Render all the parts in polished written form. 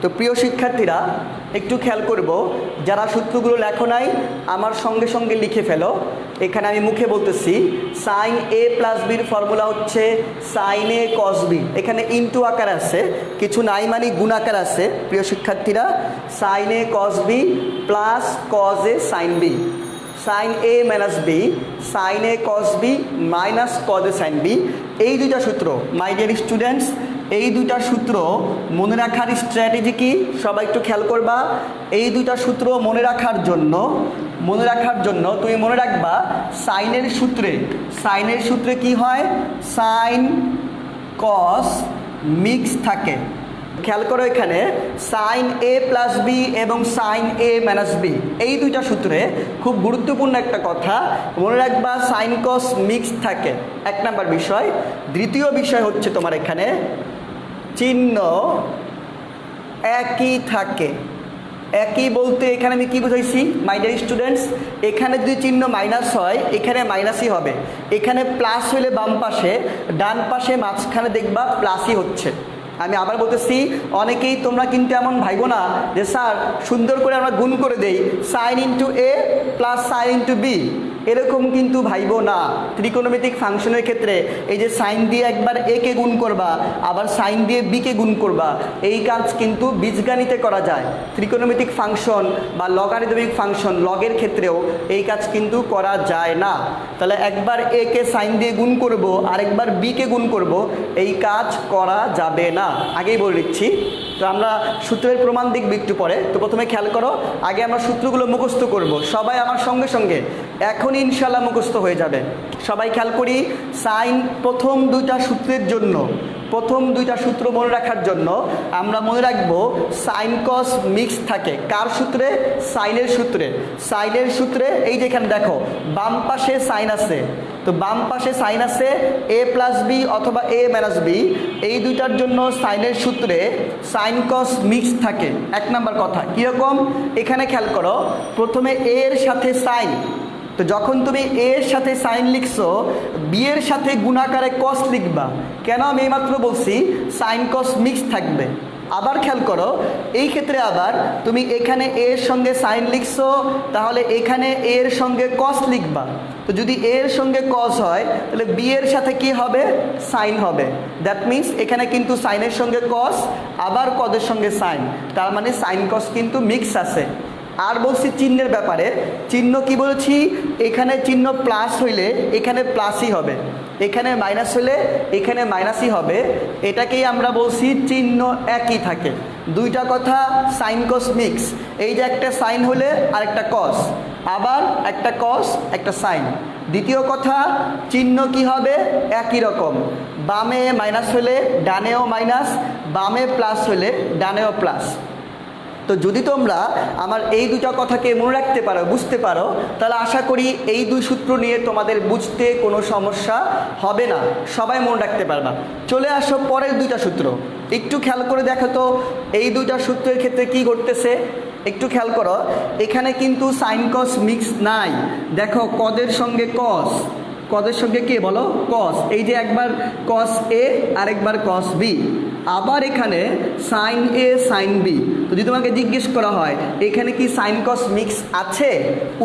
তো প্রিয় শিক্ষার্থীরা একটু খেয়াল করব, যারা সূত্রগুলো লেখো নাই আমার সঙ্গে সঙ্গে লিখে ফেলো। এখানে আমি মুখে বলতেছি সাইন এ প্লাস বির ফর্মুলা হচ্ছে সাইন এ কস বি। এখানে ইনটু আকার আছে, কিছু নাই মানে গুণ আকার আছে। প্রিয় শিক্ষার্থীরা, sign A cos B plus cos A sine B, sign A minus B, sign A cos B minus cos A sine B. এই দুইটা সূত্র মাই ডিয়ার স্টুডেন্টস, এই দুইটা সূত্র মনে রাখার স্ট্র্যাটেজি কি সবাই একটু খেয়াল করবা। এই দুইটা সূত্র মনে রাখার জন্য তুমি মনে রাখবা সাইনের সূত্রে কি হয়, সাইন কস মিক্স থাকে। খেয়াল করো, এখানে সাইন এ প্লাস বি এবং সাইন এ মাইনাস বি, এই দুইটা সূত্রে খুব গুরুত্বপূর্ণ একটা কথা মনে রাখবা, সাইন কস মিক্স থাকে, এক নাম্বার বিষয়। দ্বিতীয় বিষয় হচ্ছে তোমার এখানে চিহ্ন একই থাকে। একই বলতে এখানে আমি কি বুঝাইছি মাই ডিয়ার স্টুডেন্টস, এখানে যদি চিহ্ন মাইনাস হয় এখানে মাইনাসই হবে, এখানে প্লাস হলে বাম পাশে, ডান পাশে মাঝখানে দেখবা প্লাসই হচ্ছে। আমি আবার বলতেছি, অনেকেই তোমরা কিন্তু এমন ভাইবো না যে স্যার সুন্দর করে আমরা গুণ করে দেই সাইন ইন্টু এ প্লাস সাইন ইন্টু বি, এরকম কিন্তু ভাইবো না। ত্রিকোণমিতিক ফাংশনের ক্ষেত্রে এই যে সাইন দিয়ে একবার এ কে গুণ করবা, আবার সাইন দিয়ে বি কে গুণ করবা, এই কাজ কিন্তু বীজগণিতে করা যায়। ত্রিকোণমিতিক ফাংশন বা লগারিদমিক ফাংশন লগের ক্ষেত্রেও এই কাজ কিন্তু করা যায় না। তাহলে একবার এ কে সাইন দিয়ে গুণ করব, আরেকবার বি কে গুণ করব, এই কাজ করা যাবে না, আগেই বলে দিচ্ছি। তো আমরা সূত্রের প্রমাণ দেখব একটু পরে। তো প্রথমে খেয়াল করো, আগে আমরা সূত্রগুলো মুখস্থ করব। সবাই আমার সঙ্গে সঙ্গে এখন ইনশাল্লাহ মুখস্থ হয়ে যাবে। সবাই খেয়াল করি, সাইন প্রথম দুইটা সূত্র মনে রাখার জন্য আমরা মনে রাখবো সাইন কস মিক্স থাকে। কার সূত্রে? সাইনের সূত্রে এই যে এখানে দেখো বাম পাশে সাইন আছে, তো বাম পাশে সাইন আছে এ প্লাস বি অথবা এ মাইনাস বি, এই দুইটার জন্য সাইনের সূত্রে সাইন কস মিক্স থাকে। এক নাম্বার কথা কীরকম, এখানে খেয়াল করো, প্রথমে এ এর সাথে সাইন, তো যখন তুমি এর সাথে সাইন লিখছো বি এর সাথে গুণাকারে কস লিখবা। কেন? আমি এইমাত্র বলছি সাইন কস মিক্স থাকবে। আবার খেয়াল করো, এই ক্ষেত্রে আবার তুমি এখানে এর সঙ্গে সাইন লিখছো, তাহলে এখানে এর সঙ্গে কস লিখবা। তো যদি এর সঙ্গে কস হয় তাহলে বি এর সাথে কি হবে? সাইন হবে। দ্যাট মিন্স এখানে কিন্তু সাইনের সঙ্গে কস, আবার কসের সঙ্গে সাইন, তার মানে সাইন কস কিন্তু মিক্স আছে। আর বলছি চিহ্নের ব্যাপারে, চিহ্ন কি বলেছি, এখানে চিহ্ন প্লাস হইলে এখানে প্লাসই হবে, এখানে মাইনাস হলে এখানে মাইনাসই হবে, এটাকেই আমরা বলছি চিহ্ন একই থাকে। দুইটা কথা সাইন কস মিক্স, এই যে একটা সাইন হলে আর একটা কস, আবার একটা কস একটা সাইন। দ্বিতীয় কথা, চিহ্ন কি হবে? একই রকম, বামে মাইনাস হলে ডানেও মাইনাস, বামে প্লাস হলে ডানেও প্লাস। তো যদি তোমরা আমার এই দুটা কথাকে মনে রাখতে পারো, বুঝতে পারো, তাহলে আশা করি এই দুই সূত্র নিয়ে তোমাদের বুঝতে কোনো সমস্যা হবে না, সবাই মনে রাখতে পারবা। চলে আসো পরের দুইটা সূত্র, একটু খেয়াল করে দেখো তো এই দুইটা সূত্রের ক্ষেত্রে কি ঘটতেছে। একটু খেয়াল করো, এখানে কিন্তু সাইন কস মিক্স নাই। দেখো কদের সঙ্গে কস, কদের সঙ্গে কে বলো? কস। এই যে একবার কস এ আরেকবার কস বি, আবার এখানে সাইন এ সাইন বি। তো যদি তোমাকে জিজ্ঞেস করা হয় এখানে কি সাইন কস মিক্স আছে,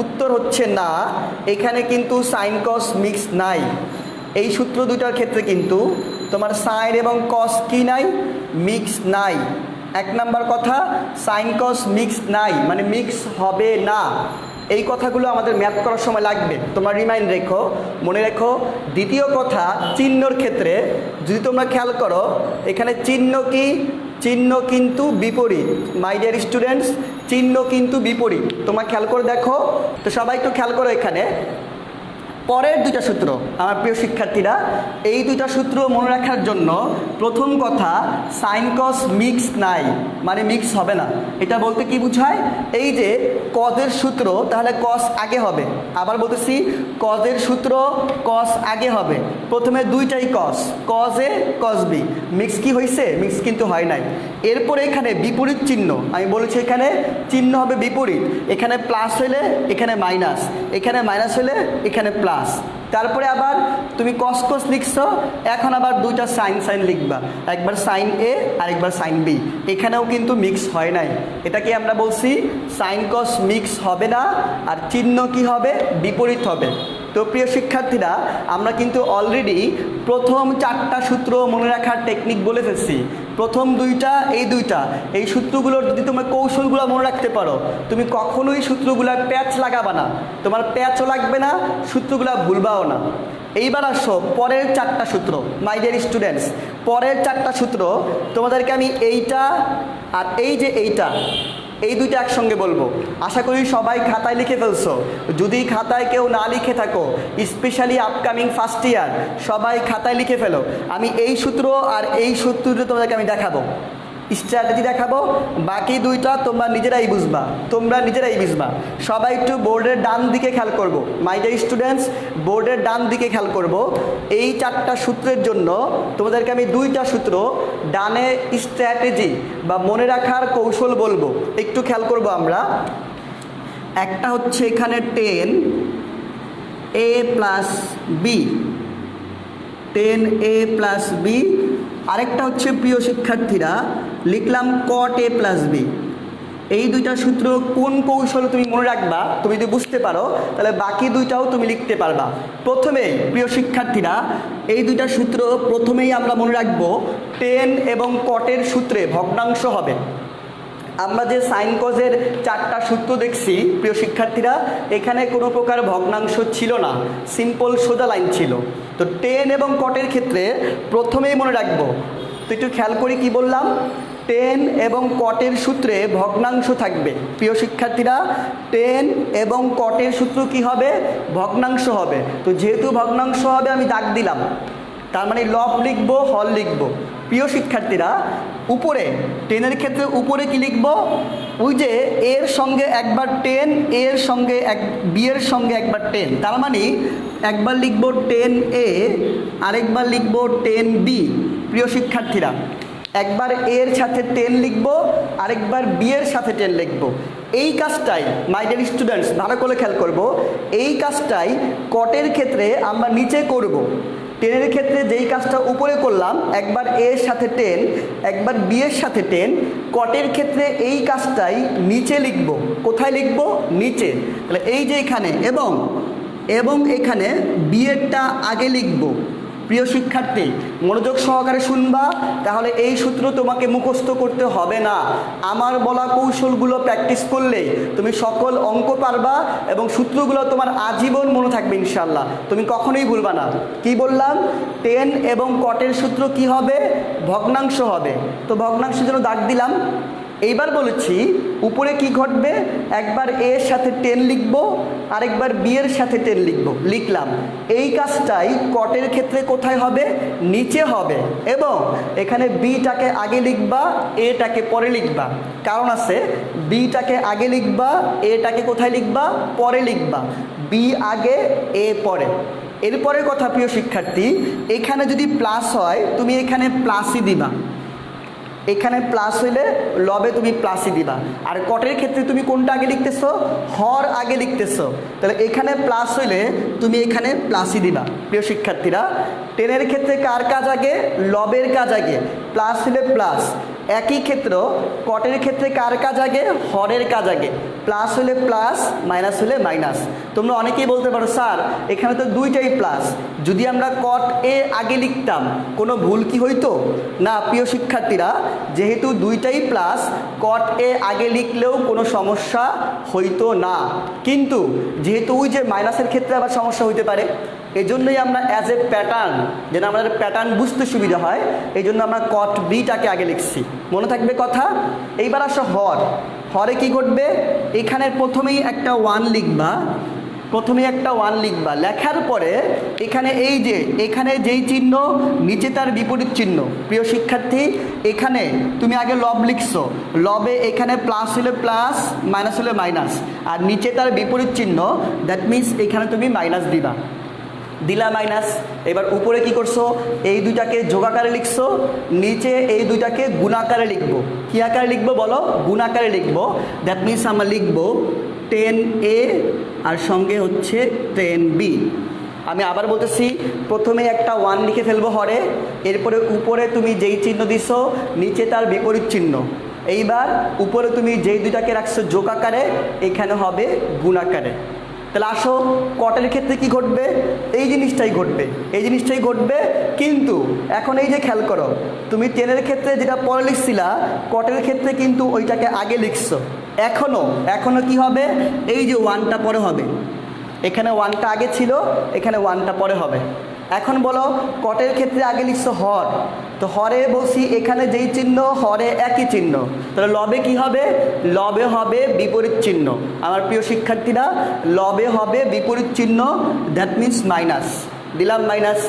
উত্তর হচ্ছে না, এখানে কিন্তু সাইন কস মিক্স নাই। এই সূত্র দুটার ক্ষেত্রে কিন্তু তোমার সাইন এবং কস কি নাই? মিক্স নাই। এক নাম্বার কথা, সাইন কস মিক্স নাই মানে মিক্স হবে না। এই কথাগুলো আমাদের ম্যাথ করার সময় লাগবে, তোমরা রিমাইন্ড রেখো, মনে রেখো। দ্বিতীয় কথা, চিহ্নর ক্ষেত্রে যদি তোমরা খেয়াল করো, এখানে চিহ্ন কি? চিহ্ন কিন্তু বিপরীত। মাই ডিয়ার স্টুডেন্টস, চিহ্ন কিন্তু বিপরীত, তোমরা খেয়াল করে দেখো। তো সবাই একটু খেয়াল করো, এখানে পরের দুইটা সূত্র আমার প্রিয় শিক্ষার্থীরা, এই দুইটা সূত্র মনে রাখার জন্য প্রথম কথা, সাইন কস মিক্স নাই মানে মিক্স হবে না। এটা বলতে কি বোঝায়? এই যে কজের সূত্র, তাহলে কস আগে হবে। আবার বলতেছি, কজের সূত্র কস আগে হবে। প্রথমে দুইটাই cos, cos A cos B, mix কি হয়েছে? মিক্স কিন্তু হয় নাই। এরপরে এখানে বিপরীত চিহ্ন, আমি বলেছি এখানে চিহ্ন হবে বিপরীত, এখানে প্লাস হলে এখানে মাইনাস, এখানে মাইনাস হলে এখানে প্লাস। তারপরে আবার তুমি কস কস লিখছো, এখন আবার দুইটা সাইন সাইন লিখবা, একবার সাইন এ আর একবার সাইন বি, এখানেও কিন্তু মিক্স হয় নাই। এটাকে আমরা বলছি সাইন কস মিক্স হবে না, আর চিহ্ন কি হবে? বিপরীত হবে। তো প্রিয় শিক্ষার্থীরা, আমরা কিন্তু অলরেডি প্রথম 4টা সূত্র মনে রাখার টেকনিক বলে ফেলছি। প্রথম দুইটা, এই সূত্রগুলোর যদি তোমার কৌশলগুলো মনে রাখতে পারো, তুমি কখনোই সূত্রগুলার প্যাচ লাগাবা না, তোমার প্যাচও লাগবে না, সূত্রগুলা ভুলবাও না। এইবার আসো পরের 4টা সূত্র। মাই ডিয়ার স্টুডেন্টস, পরের 4টা সূত্র তোমাদেরকে আমি এইটা আর এইটা এই দুইটা একসঙ্গে বলবো। আশা করি সবাই খাতায় লিখে ফেলছো। যদি খাতায় কেউ না লিখে থাকো, স্পেশালি আপকামিং ফার্স্ট ইয়ার, সবাই খাতায় লিখে ফেলো। আমি এই সূত্র আর এই সূত্রটা তোমাদেরকে আমি দেখাবো, স্ট্র্যাটেজি দেখাবো, বাকি দুইটা তোমরা নিজেরাই বুঝবা। সবাই একটু বোর্ডের ডান দিকে খেয়াল করবো। মাই ডিয়ার স্টুডেন্টস, বোর্ডের ডান দিকে খেয়াল করবো। এই 4টা সূত্রের জন্য তোমাদেরকে আমি 2টা সূত্র ডানে স্ট্র্যাটেজি বা মনে রাখার কৌশল বলবো, একটু খেয়াল করবো আমরা। একটা হচ্ছে এখানে 10a plus B, 10a plus B. আরেকটা হচ্ছে প্রিয় শিক্ষার্থীরা লিখলাম cot a প্লাস বি। এই দুইটা সূত্র কোন কৌশল তুমি মনে রাখবা, তুমি যদি বুঝতে পারো তাহলে বাকি দুইটাও তুমি লিখতে পারবা। প্রথমেই প্রিয় শিক্ষার্থীরা এই দুইটা সূত্র প্রথমেই আমরা মনে রাখবো 10 এবং কটের সূত্রে ভগ্নাংশ হবে। আমরা যে সাইন কজের 4টা সূত্র দেখছি প্রিয় শিক্ষার্থীরা, এখানে কোনো প্রকার ভগ্নাংশ ছিল না, সিম্পল সোজা লাইন ছিল। তো 10 এবং কটের ক্ষেত্রে প্রথমেই মনে রাখবো, তো একটু খেয়াল করি কি বললাম, 10 এবং কটের সূত্রে ভগ্নাংশ থাকবে। প্রিয় শিক্ষার্থীরা 10 এবং কটের সূত্র কি হবে? ভগ্নাংশ হবে। তো যেহেতু ভগ্নাংশ হবে আমি দাগ দিলাম, তার মানে লব লিখবো, হল লিখবো। প্রিয় শিক্ষার্থীরা উপরে 10-এর ক্ষেত্রে উপরে কি লিখবো? ওই যে এর সঙ্গে একবার 10, এর সঙ্গে বি এর সঙ্গে একবার 10, তার মানে একবার লিখবো 10a, আরেকবার লিখবো 10b। প্রিয় শিক্ষার্থীরা একবার এর সাথে 10 লিখবো, আরেকবার বি এর সাথে 10 লিখবো। এই কাজটাই মাই ডিয়ার স্টুডেন্টস ভালো করে খেয়াল করবো, এই কাজটাই কটের ক্ষেত্রে আমরা নিচে করব। 10-এর ক্ষেত্রে যেই কাজটা উপরে করলাম, একবার এর সাথে 10, একবার বি এর সাথে 10, কটের ক্ষেত্রে এই কাজটাই নিচে লিখব। কোথায় লিখব? নিচে। তাহলে এই যে এখানে এবং এখানে বি এরটা আগে লিখব। প্রিয় শিক্ষার্থী মনোযোগ সহকারে শুনবা, তাহলে এই সূত্র তোমাকে মুখস্থ করতে হবে না। আমার বলা কৌশলগুলো প্র্যাকটিস করলে তুমি সকল অঙ্ক পারবা এবং সূত্রগুলো তোমার আজীবন মনে থাকবে ইনশাল্লাহ, তুমি কখনোই ভুলবা না। কি বললাম? 10 এবং কটের সূত্র কি হবে? ভগ্নাংশ হবে। তো ভগ্নাংশের জন্য দাগ দিলাম। এইবার বলেছি উপরে কি ঘটবে, একবার এর সাথে 10 লিখবো, আরেকবার বি এর সাথে 10 লিখবো, লিখলাম। এই কাজটাই কটের ক্ষেত্রে কোথায় হবে? নিচে হবে। এবং এখানে বিটাকে আগে লিখবা, এটাকে পরে লিখবা। কারণ আছে, বিটাকে আগে লিখবা, এটাকে কোথায় লিখবা? পরে লিখবা। বি আগে, এ পরে। এরপরের কথা প্রিয় শিক্ষার্থী, এখানে যদি প্লাস হয় তুমি এখানে প্লাসই দিবা, এখানে প্লাস হইলে লবে তুমি প্লাসই দিবা। আর কটের ক্ষেত্রে তুমি কোনটা আগে লিখতেছো? হর আগে লিখতেছো, তাহলে এখানে প্লাস হইলে তুমি এখানে প্লাসই দিবা। প্রিয় শিক্ষার্থীরা 10-এর ক্ষেত্রে কার কাজ আগে? লবের কাজ আগে, প্লাস হলে প্লাস। একই ক্ষেত্র কটের ক্ষেত্রে কার কাজ আগে? হরের কাজ আগে, প্লাস হলে প্লাস, মাইনাস হলে মাইনাস। তোমরা অনেকেই বলতে পারো স্যার এখানে তো দুইটাই প্লাস, যদি আমরা কট এ আগে লিখতাম কোনো ভুল কি হইতো? না প্রিয় শিক্ষার্থীরা, যেহেতু দুইটাই প্লাস, কট এ আগে লিখলেও কোনো সমস্যা হইতো না। কিন্তু যেহেতু ওই যে মাইনাসের ক্ষেত্রে আবার সমস্যা হইতে পারে, এই জন্যই আমরা অ্যাজ এ প্যাটার্ন, যেন আমাদের প্যাটার্ন বুঝতে সুবিধা হয়, এই জন্য আমরা কট বিটাকে আগে লিখছি। মনে থাকবে কথা? এইবার আসো হরে কি ঘটবে? এখানের প্রথমেই একটা 1 লিখবা, লেখার পরে এখানে এই যে এখানে যেই চিহ্ন নিচে তার বিপরীত চিহ্ন। প্রিয় শিক্ষার্থী এখানে তুমি আগে লব লিখছো, লবে এখানে প্লাস হলে প্লাস, মাইনাস হলে মাইনাস, আর নিচে তার বিপরীত চিহ্ন, দ্যাট মিনস এখানে তুমি মাইনাস দিবা। দিলা মাইনাস। এবার উপরে কি করছো, এই দুইটাকে যোগাকারে লিখছো, নিচে এই দুইটাকে গুণাকারে লিখবো। কি আকারে লিখবো বলো, গুণাকারে লিখবো। দ্যাট মিনস আমরা লিখবো 10a আর সঙ্গে হচ্ছে 10b। আমি আবার বলতেছি, প্রথমে একটা 1 লিখে ফেলবো হরে, এরপরে উপরে তুমি যেই চিহ্ন দিছো নিচে তার বিপরীত চিহ্ন। এইবার উপরে তুমি যেই দুইটাকে রাখছো যোগ আকারে, এখানে হবে গুণ আকারে। তাহলে আসো কটের ক্ষেত্রে কি ঘটবে, এই জিনিসটাই ঘটবে, এই জিনিসটাই ঘটবে। কিন্তু এখন এই যে খেয়াল করো, তুমি 10-এর ক্ষেত্রে যেটা পরে লিখছিলা, কটের ক্ষেত্রে কিন্তু ওইটাকে আগে লিখছো। এখনো কি হবে, এই যে 1টা পরে হবে, এখানে 1টা আগে ছিল, এখানে 1টা পরে হবে। এখন বলো কটের ক্ষেত্রে আগে লিখছো হর, তো হরে বলছি এখানে যেই চিহ্ন হরে একই চিহ্ন, তাহলে লবে কি হবে, লবে হবে বিপরীত চিহ্ন। আমার প্রিয় শিক্ষার্থীরা, লবে হবে বিপরীত চিহ্ন, দ্যাট মিনস মাইনাস। দিলাম মাইনাস।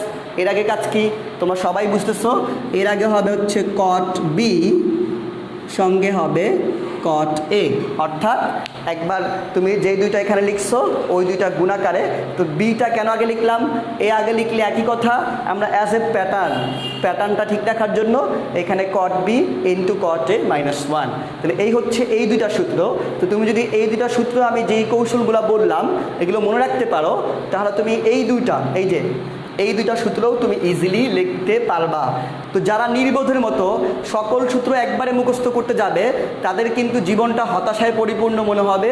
এর আগে কাজ কি তোমরা সবাই বুঝতেছো, এর আগে হবে হচ্ছে কট বি সঙ্গে হবে কট এ। অর্থাৎ একবার তুমি যেই দুইটা এখানে লিখছো ওই দুইটা গুণাকারে, তো বিটা কেন আগে লিখলাম, এ আগে লিখলে একই কথা। আমরা অ্যাজ এ প্যাটার্নটা ঠিক রাখার জন্য এখানে কট বি ইন্টু কট এ -1। তাহলে এই হচ্ছে এই দুইটা সূত্র। তো তুমি যদি এই দুইটা সূত্র আমি যেই কৌশলগুলো বললাম এগুলো মনে রাখতে পারো, তাহলে তুমি এই দুইটা সূত্রও তুমি ইজিলি লিখতে পারবা। তো যারা নির্বোধের মতো সকল সূত্র একবারে মুখস্থ করতে যাবে, তাদের কিন্তু জীবনটা হতাশায় পরিপূর্ণ মনে হবে,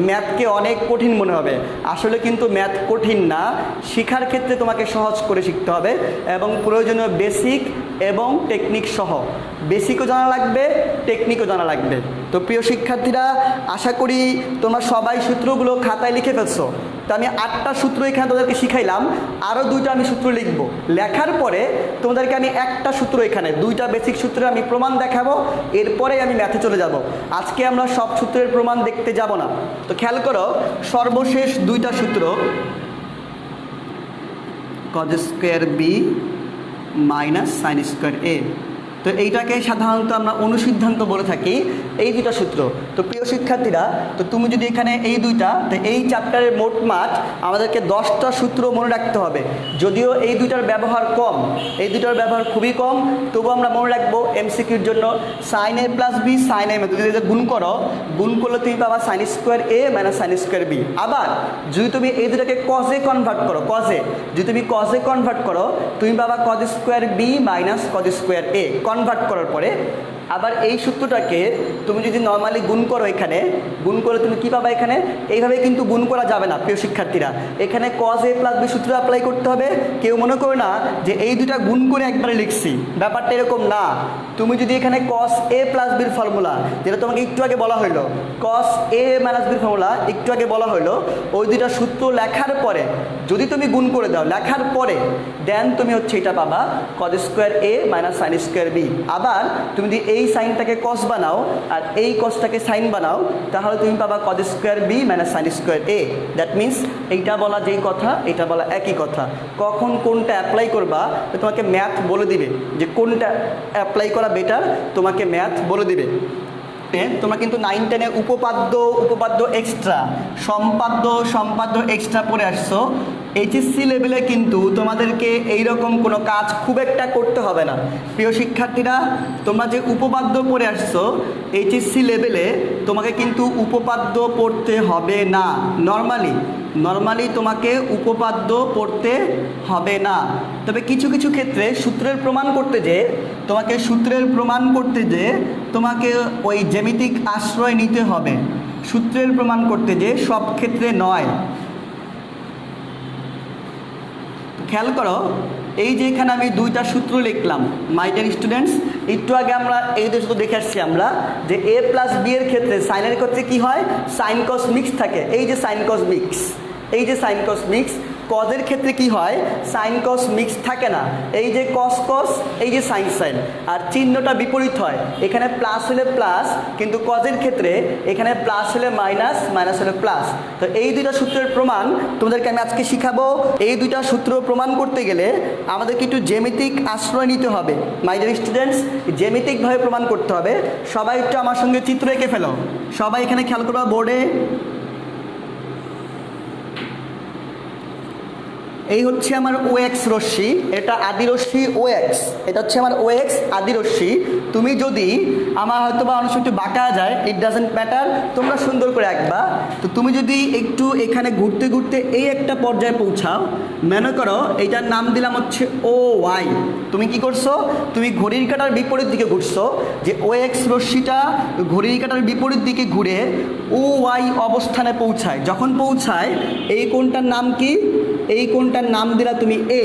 ম্যাথকে অনেক কঠিন মনে হবে। আসলে কিন্তু ম্যাথ কঠিন না, শেখার ক্ষেত্রে তোমাকে সহজ করে শিখতে হবে এবং প্রয়োজনীয় বেসিক এবং টেকনিক সহ, বেসিকও জানা লাগবে, টেকনিকও জানা লাগবে। তো প্রিয় শিক্ষার্থীরা, আশা করি তোমরা সবাই সূত্রগুলো খাতায় লিখে ফেলছো। তো আমি 8টা সূত্র এখানে তোমাদেরকে শিখাইলাম, আরও 2টা আমি সূত্র লিখব। লেখার পরে তোমাদেরকে আমি একটা সূত্র এখানে 2টা বেসিক সূত্রে আমি প্রমাণ দেখাবো, এরপরে আমি ম্যাথে চলে যাব। আজকে আমরা সব সূত্রের প্রমাণ দেখতে যাব না। তো খেয়াল করো, সর্বশেষ 2টা সূত্র cos square B minus sine square A. তো এইটাকে সাধারণত আমরা অনুসিদ্ধান্ত বলে থাকি, এই 2টা সূত্র। তো প্রিয় শিক্ষার্থীরা, তো তুমি যদি এখানে এই 2টা, তো এই চ্যাপ্টারের মোট মাঠ আমাদেরকে 10টা সূত্র মনে রাখতে হবে। যদিও এই 2টার ব্যবহার কম, এই 2টার ব্যবহার খুবই কম, তবু আমরা মনে রাখবো এমসিকিউর জন্য। সাইন এ প্লাস বি সাইন এ, যদি গুণ করো, গুণ করলে তুমি পাবা সাইন স্কোয়ার এ মাইনাস সাইন স্কোয়ার বি। আবার যদি তুমি এই 2টাকে কজে কনভার্ট করো, যদি তুমি কজে কনভার্ট করো, তুমি পাবা cos square B minus cos square A. Convert করার পরে আবার এই সূত্রটাকে তুমি যদি নর্মালি গুণ করো, এখানে গুণ করে তুমি কি পাবা, এখানে এইভাবে কিন্তু গুণ করা যাবে না প্রিয় শিক্ষার্থীরা, এখানে cos a প্লাস বি সূত্র অ্যাপ্লাই করতে হবে। কেউ মনে করো না যে এই 2টা গুণ করে একবারে লিখছি, ব্যাপারটা এরকম না। তুমি যদি এখানে cos a প্লাস বির ফর্মুলা, যেটা তোমাকে একটু আগে বলা হলো, cos a মাইনাস বির ফর্মুলা একটু আগে বলা হলো, ওই 2টা সূত্র লেখার পরে যদি তুমি গুণ করে দাও, লেখার পরে দেন তুমি হচ্ছে এটা পাবা cos square a minus sine square B. আবার তুমি যদি এই সাইনটাকে কস বানাও আর এই কসটাকে সাইন বানাও, তাহলে তুমি পাবা cos square B minus sine square A. That means এইটা বলা যেই কথা, এটা বলা একই কথা। কখন কোনটা অ্যাপ্লাই করবা তোমাকে ম্যাথ বলে দিবে, যে কোনটা অ্যাপ্লাই করা বেটার তোমাকে ম্যাথ বলে দিবে। তোমরা কিন্তু 9-10-এ উপপাদ্য এক্সট্রা, সম্পাদ্য এক্সট্রা পড়ে আসছো। এইচএসসি লেভেলে কিন্তু তোমাদেরকে এইরকম কোনো কাজ খুব একটা করতে হবে না প্রিয় শিক্ষার্থীরা। তোমরা যে উপপাদ্য পড়ে আসছো, এইচএসসি লেভেলে তোমাকে কিন্তু উপপাদ্য পড়তে হবে না। নর্মালি তোমাকে উপপাদ্য পড়তে হবে না। তবে কিছু কিছু ক্ষেত্রে সূত্রের প্রমাণ করতে যে তোমাকে ওই জ্যামিতিক আশ্রয় নিতে হবে। সূত্রের প্রমাণ করতে যে সব ক্ষেত্রে নয়। খেয়াল করো, এই যে এখানে আমি 2টা সূত্র লিখলাম মাই ডিয়ার স্টুডেন্টস। একটু আগে আমরা এই সূত্র দেখে আসছি আমরা, যে এ প্লাস বি এর ক্ষেত্রে সাইনের ক্ষেত্রে কি হয়, সাইন কস মিক্স থাকে। এই যে সাইন কস মিক্স, কজের ক্ষেত্রে কি হয়, সাইন কস মিক্স থাকে না। এই যে কস, এই যে সাইন, আর চিহ্নটা বিপরীত হয়। এখানে প্লাস হলে প্লাস, কিন্তু কজের ক্ষেত্রে এখানে প্লাস হলে মাইনাস, মাইনাস হলে প্লাস। তো এই 2টা সূত্রের প্রমাণ তোমাদেরকে আমি আজকে শিখাবো। এই 2টা সূত্র প্রমাণ করতে গেলে আমাদেরকে একটু জ্যামিতিক আশ্রয় নিতে হবে মাই ডিয়ার স্টুডেন্টস, জ্যামিতিকভাবে প্রমাণ করতে হবে। সবাই একটু আমার সঙ্গে চিত্র এঁকে ফেলো। সবাই এখানে খেয়াল করবা বোর্ডে, এই হচ্ছে আমার ও এক্স রশ্মি, এটা আদি রশ্মি ও এক্স, এটা হচ্ছে আমার ও এক্স আদি রশ্মি। তুমি যদি আমার হয়তো বা অনেক সময় একটু বাঁকা যায়, ইট ডাজেন্ট ম্যাটার, তোমরা সুন্দর করে আঁকবা। তো তুমি যদি একটু এখানে ঘুরতে ঘুরতে এই একটা পর্যায়ে পৌঁছাও, মনে করো এইটার নাম দিলাম হচ্ছে ও ওয়াই। তুমি কি করছো, তুমি ঘড়ির কাঁটার বিপরীত দিকে ঘুরছো, যে ও এক্স রশ্মিটা ঘড়ির কাঁটার বিপরীত দিকে ঘুরে ও ওয়াই অবস্থানে পৌঁছায়। যখন পৌঁছায় এই কোণটার নাম কি, এই কোণটার নাম দিলা তুমি এ।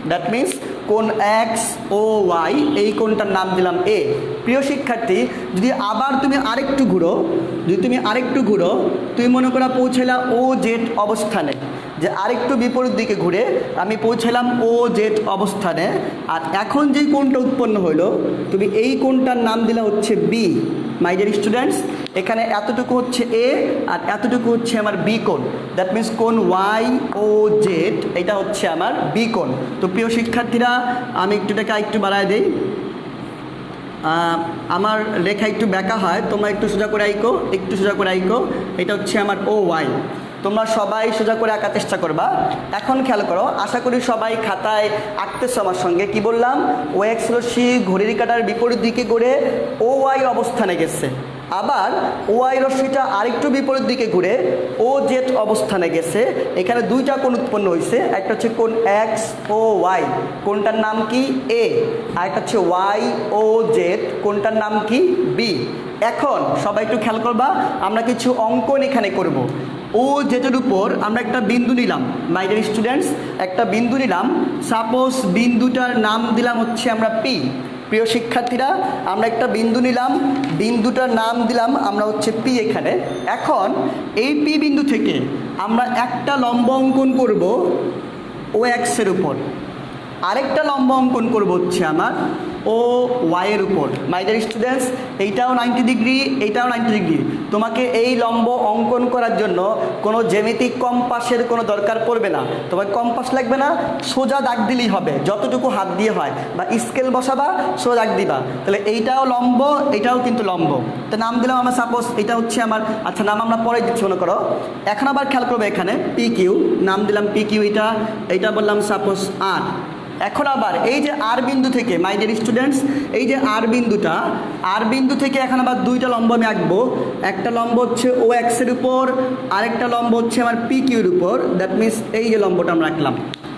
দ্যাট মিনস কোণ এক্স ও ওয়াই, এই কোণটার নাম দিলাম এ। প্রিয় শিক্ষার্থী, যদি আবার তুমি আরেকটু ঘুরো, তুমি মনে করো পৌঁছালা ও জেড অবস্থানে, যে আরেকটু বিপরীত দিকে ঘুরে আমি পৌঁছালাম ও জেড অবস্থানে। আর এখন যেই কোণটা উৎপন্ন হইলো, তুমি এই কোণটার নাম দিলা হচ্ছে বি। মাই ডিয়ার স্টুডেন্টস, এখানে এতটুকু হচ্ছে এ আর এতটুকু হচ্ছে আমার বি কোণ। দ্যাট মিনস কোণ ওয়াই ও জেড, এটা হচ্ছে আমার বি কোণ। তো প্রিয় শিক্ষার্থীরা, আমি এটাকে একটু বাড়ায় দিই, আমার লেখা একটু ব্যাকা হয়, তোমরা একটু সোজা করে আইকো, এটা হচ্ছে আমার ও ওয়াই। তোমরা সবাই সোজা করে আঁকার চেষ্টা করবা। এখন খেয়াল করো, আশা করি সবাই খাতায় আঁকতেছো আমার সঙ্গে। কি বললাম, ও এক্স রশ্মি ঘড়ির কাঁটার বিপরীত দিকে ঘুরে ও ওয়াই অবস্থানে গেছে, আবার ও ওয়াই রশ্মিটা আরেকটু বিপরীত দিকে ঘুরে ও জেড অবস্থানে গেছে। এখানে দুইটা কোণ উৎপন্ন হয়েছে, একটা হচ্ছে কোণ এক্স ও ওয়াই, কোণটার নাম কি এ, আর একটা হচ্ছে ওয়াই ও জেড, কোণটার নাম কি বি। এখন সবাই একটু খেয়াল করবা, আমরা কিছু অঙ্কন এখানে করব। ও জেটের উপর আমরা একটা বিন্দু নিলাম, মাই ডিয়ার স্টুডেন্টস, একটা বিন্দু নিলাম। সাপোজ বিন্দুটার নাম দিলাম হচ্ছে আমরা পি। প্রিয় শিক্ষার্থীরা, আমরা একটা বিন্দু নিলাম, বিন্দুটার নাম দিলাম আমরা হচ্ছে পি এখানে। এখন এই পি বিন্দু থেকে আমরা একটা লম্ব অঙ্কন করব ও এক্সের উপর, আরেকটা লম্ব অঙ্কন করব হচ্ছে আমার ও ওয়াইয়ের উপর। মাই ডিয়ার স্টুডেন্টস, এইটাও 90 ডিগ্রি, এইটাও 90 ডিগ্রি। তোমাকে এই লম্ব অঙ্কন করার জন্য কোনো জ্যামিতিক কম্পাসের কোনো দরকার পড়বে না, তোমার কম্পাস লাগবে না, সোজা দাগ দিলেই হবে, যতটুকু হাত দিয়ে হয়, বা স্কেল বসাবা, সোজা দাগ দিবা। তাহলে এইটাও লম্ব, এটাও কিন্তু লম্ব। তো নাম দিলাম আমরা, সাপোজ এটা হচ্ছে আমার, আচ্ছা নাম আমরা পরে দিচ্ছি মনে করো। এখন আবার খেয়াল করবে, এখানে পি কিউ, নাম দিলাম পি কিউ, এইটা বললাম সাপোজ আর। এখন আবার এই যে আর বিন্দু থেকে, মাই ডিয়ার স্টুডেন্টস, এই যে আর বিন্দু থেকে এখন আবার দুইটা লম্ব আমি আঁকবো। একটা লম্ব হচ্ছে ও এক্সের উপর, আরেকটা লম্ব হচ্ছে আমার পি কিউর উপর। দ্যাট মিনস এই যে লম্বটা আমরা আঁকলাম,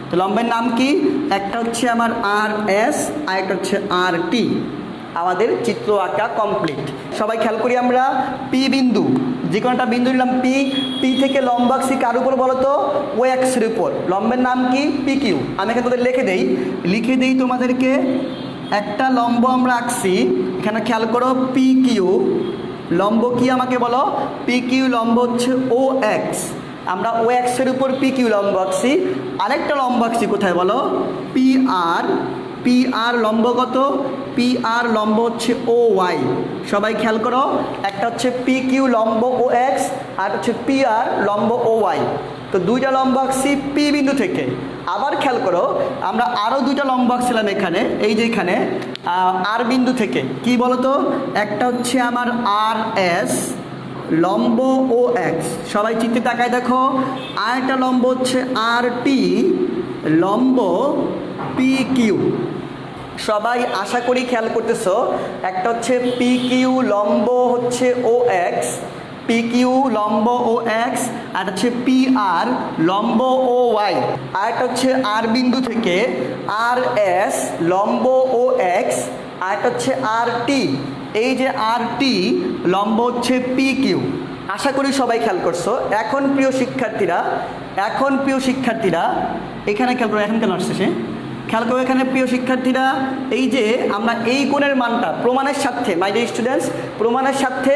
তো লম্বের নাম কি, একটা হচ্ছে আমার আর এস, আর একটা হচ্ছে আর টি। আমাদের চিত্র আঁকা কমপ্লিট। সবাই খেয়াল করি, আমরা পি বিন্দু, যে কোনো একটা বিন্দু নিলাম পি থেকে লম্ব আঁকছি কার উপর বলো তো, ও এক্সের উপর, লম্বের নাম কি পি কিউ। আমি এখানে তোদের লিখে দেই তোমাদেরকে, একটা লম্ব আমরা আঁকছি এখানে, খেয়াল করো পি কিউ, লম্ব কি আমাকে বলো, পি কিউ লম্ব হচ্ছে ও এক্স। আমরা ও এক্সের উপর পি কিউ লম্ব আঁকছি, আরেকটা লম্ব আঁকছি কোথায় বলো, পি আর লম্ব কত, পি আর লম্ব হচ্ছে ও ওয়াই। সবাই খেয়াল করো, একটা হচ্ছে পি কিউ লম্ব ও এক্স, আর হচ্ছে পি আর লম্ব ও ওয়াই। তো দুইটা লম্ব আঁকছি পি বিন্দু থেকে। আবার খেয়াল করো, আমরা আরও দুইটা লম্ব আঁকছিলাম এখানে, এই যে এখানে আর বিন্দু থেকে। কি বলতো, একটা হচ্ছে আমার আর এস লম্ব ও এক্স, সবাই চিত্রে তাকায় দেখো। আর একটা লম্ব হচ্ছে আর টি লম্ব পি কিউ। সবাই আশা করি খেয়াল করতেছো, একটা হচ্ছে পি কিউ লম্ব হচ্ছে ও এক্স, পি কিউ লম্ব ও এক্স, আর হচ্ছে পি আর লম্ব ও ওয়াই। আর একটা হচ্ছে আর বিন্দু থেকে আর এস লম্ব ও এক্স, আর একটা হচ্ছে আর টি, এই যে আর টি লম্ব হচ্ছে পি কিউ। আশা করি সবাই খেয়াল করছো। এখন প্রিয় শিক্ষার্থীরা, এখানে খেয়াল করো, এখন কেন আসছে সে, খেয়াল করো এখানে প্রিয় শিক্ষার্থীরা, এই যে আমরা এই কোণের মানটা প্রমাণের সাথে, মাই ডিয়ার স্টুডেন্টস, প্রমাণের সাথে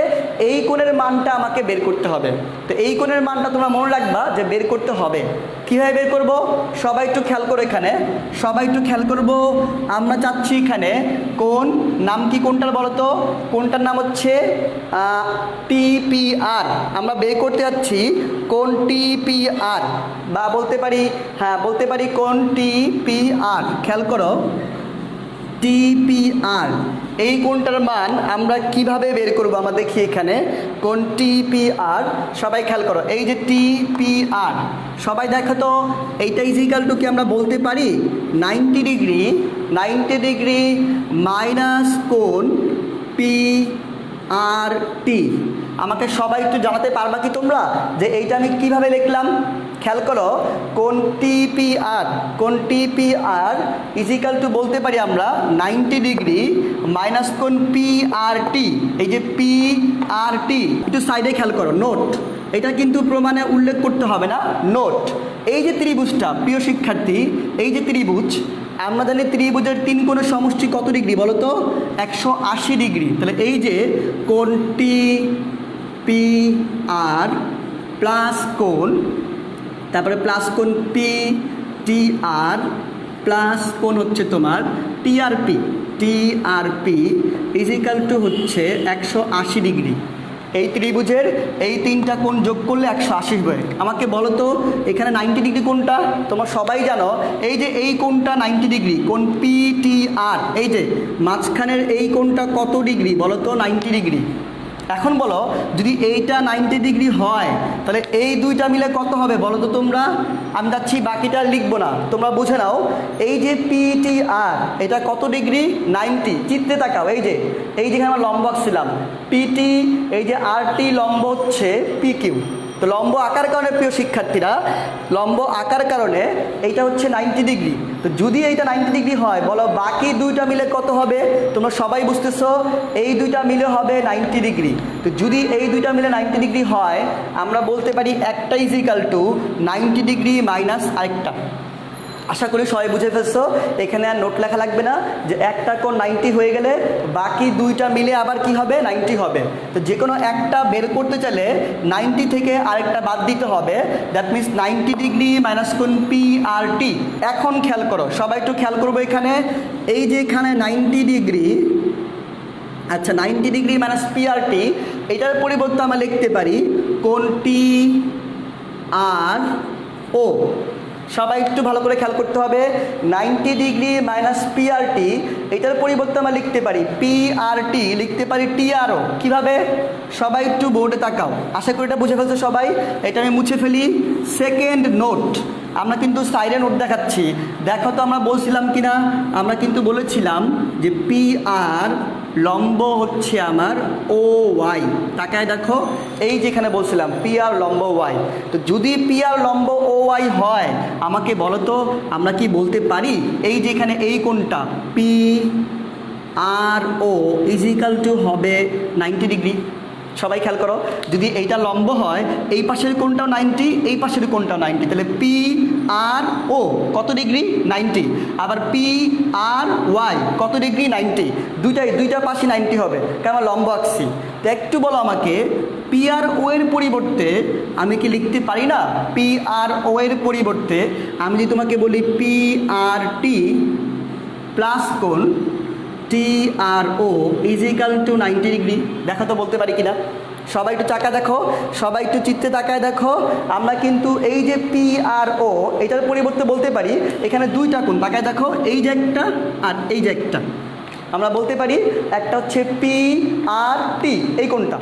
এই কোণের মানটা আমাকে বের করতে হবে। তো এই কোণের মানটা তোমরা মনে রাখবা যে বের করতে হবে। কীভাবে বের করব, সবাই একটু খেয়াল করো, এখানে সবাই একটু খেয়াল করবো। আমরা চাচ্ছি এখানে কোণ, নাম কি কোণটার বলো তো, কোণটার নাম হচ্ছে টিপিআর। আমরা বের করতে যাচ্ছি কোণ টিপিআর, বা বলতে পারি কোণ টিপিআর। খেয়াল করো, টিপিআর। এই কোণটার মান আমরা কিভাবে বের করব আমরা দেখি এখানে কোণ TPR। সবাই খেয়াল করো, এই যে TPR, সবাই দেখো তো এইটা ইজিক্যাল টু কি আমরা বলতে পারি 90 ডিগ্রি মাইনাস কোণ PRT। আমাকে সবাই একটু জানাতে পারবা কি তোমরা যে এইটা আমি কিভাবে লিখলাম? খেয়াল করো, কোণ TPR ইজিক্যাল টু বলতে পারি আমরা 90 ডিগ্রি মাইনাস কোণ PRT। এই যে PRT একটু সাইডে খেয়াল করো, নোট, এটা কিন্তু প্রমাণে উল্লেখ করতে হবে না, নোট। এই যে ত্রিভুজটা প্রিয় শিক্ষার্থী, এই যে ত্রিভুজ, আমরা জানি ত্রিভুজের 3 কোণের সমষ্টি কত ডিগ্রি বলো তো? 180 ডিগ্রি। তাহলে এই যে কোণ TPR প্লাস কোণ, তারপরে প্লাস কোণ PTR প্লাস কোণ হচ্ছে তোমার TRP ইজিক্যাল টু হচ্ছে 180 ডিগ্রি। এই ত্রিভুজের এই 3টা কোণ যোগ করলে 180 হয়। আমাকে বলো তো এখানে 90 ডিগ্রি কোণটা? তোমরা সবাই জানো এই যে এই কোণটা 90 ডিগ্রি, কোণ PTR। এই যে মাঝখানের এই কোণটা কত ডিগ্রি বলো তো? 90 ডিগ্রি। এখন বলো যদি এইটা 90 ডিগ্রি হয় তাহলে এই দুইটা মিলে কত হবে বলো তো তোমরা? আমি যাচ্ছি, বাকিটা লিখবো না, তোমরা বুঝে নাও। এই যে PTR এটা কত ডিগ্রি? 90। চিত্রে তাকাও, এই যে যেখানে আমরা লম্ব আঁকছিলাম PT, এই যে RT লম্ব হচ্ছে PQ। তো লম্ব আকার কারণে প্রিয় শিক্ষার্থীরা, লম্ব আকার কারণে এইটা হচ্ছে 90 ডিগ্রি। তো যদি এইটা 90 ডিগ্রি হয় বলো বাকি দুইটা মিলে কত হবে? তোমরা সবাই বুঝতেছো, এই দুইটা মিলে হবে 90 ডিগ্রি। তো যদি এই দুইটা মিলে 90 ডিগ্রি হয় আমরা বলতে পারি একটা ইজিক্যাল টু 90 ডিগ্রি মাইনাস আরেকটা। আশা করি সবাই বুঝে ফেলছো, এখানে আর নোট লেখা লাগবে না যে একটা কোণ 90 হয়ে গেলে বাকি দুইটা মিলে আবার কি হবে? 90 হবে। তো যে কোনো একটা বের করতে চাইলে 90 থেকে আরেকটা বাদ দিতে হবে, দ্যাট মিনস 90 ডিগ্রি মাইনাস কোণ PRT। এখন খেয়াল করো, সবাই একটু খেয়াল করবো এখানে, এই যে এখানে 90 ডিগ্রি, আচ্ছা 90 ডিগ্রি মাইনাস PRT, এটার পরিবর্তে আমরা লিখতে পারি কোণ TRO। সবাই একটু ভালো করে খেয়াল করতে হবে, 90 ডিগ্রি মাইনাস PRT, এটার পরিবর্তে আমরা লিখতে পারি PRT, লিখতে পারি TRO। কিভাবে? সবাই একটু বোর্ডে তাকাও, আশা করি এটা বুঝে ফেলছো সবাই। এটা আমি মুছে ফেলি। সেকেন্ড নোট, আমরা কিন্তু সাইডে নোট দেখাচ্ছি, দেখো তো আমরা বলছিলাম কিনা? আমরা কিন্তু বলেছিলাম যে PR লম্ব হচ্ছে আমার OY। তাকায় দেখো, এই যেখানে বলছিলাম PR লম্ব Y। তো যদি PR লম্ব OY হয় আমাকে বলো তো আমরা কি বলতে পারি এই যেখানে এই কোণটা PRO ইজিক্যাল টু হবে 90 ডিগ্রি। সবাই খেয়াল করো, যদি এইটা লম্ব হয় এই পাশের কোণটাও 90, এই পাশের কোণটাও 90, তাহলে PRO কত ডিগ্রি? 90। আবার PRY কত ডিগ্রি? 90। দুইটা পাশে 90 হবে, কারণ লম্ব আঁকছি। তো একটু বলো আমাকে, PRO এর পরিবর্তে আমি কি লিখতে পারি না? PRO এর পরিবর্তে আমি যদি তোমাকে বলি PRT প্লাস কোণ TRO ইজিক্যাল টু 90 ডিগ্রি, দেখো তো বলতে পারি কিনা? সবাই একটু তাকায় দেখো, সবাই একটু চিত্তে তাকায় দেখো। আমরা কিন্তু এই যে PRO এটার পরিবর্তে বলতে পারি এখানে দুইটা কোণ, তাকায় দেখো, এই যে একটা আর এই যে একটা। আমরা বলতে পারি একটা হচ্ছে PRT এই কোণটা,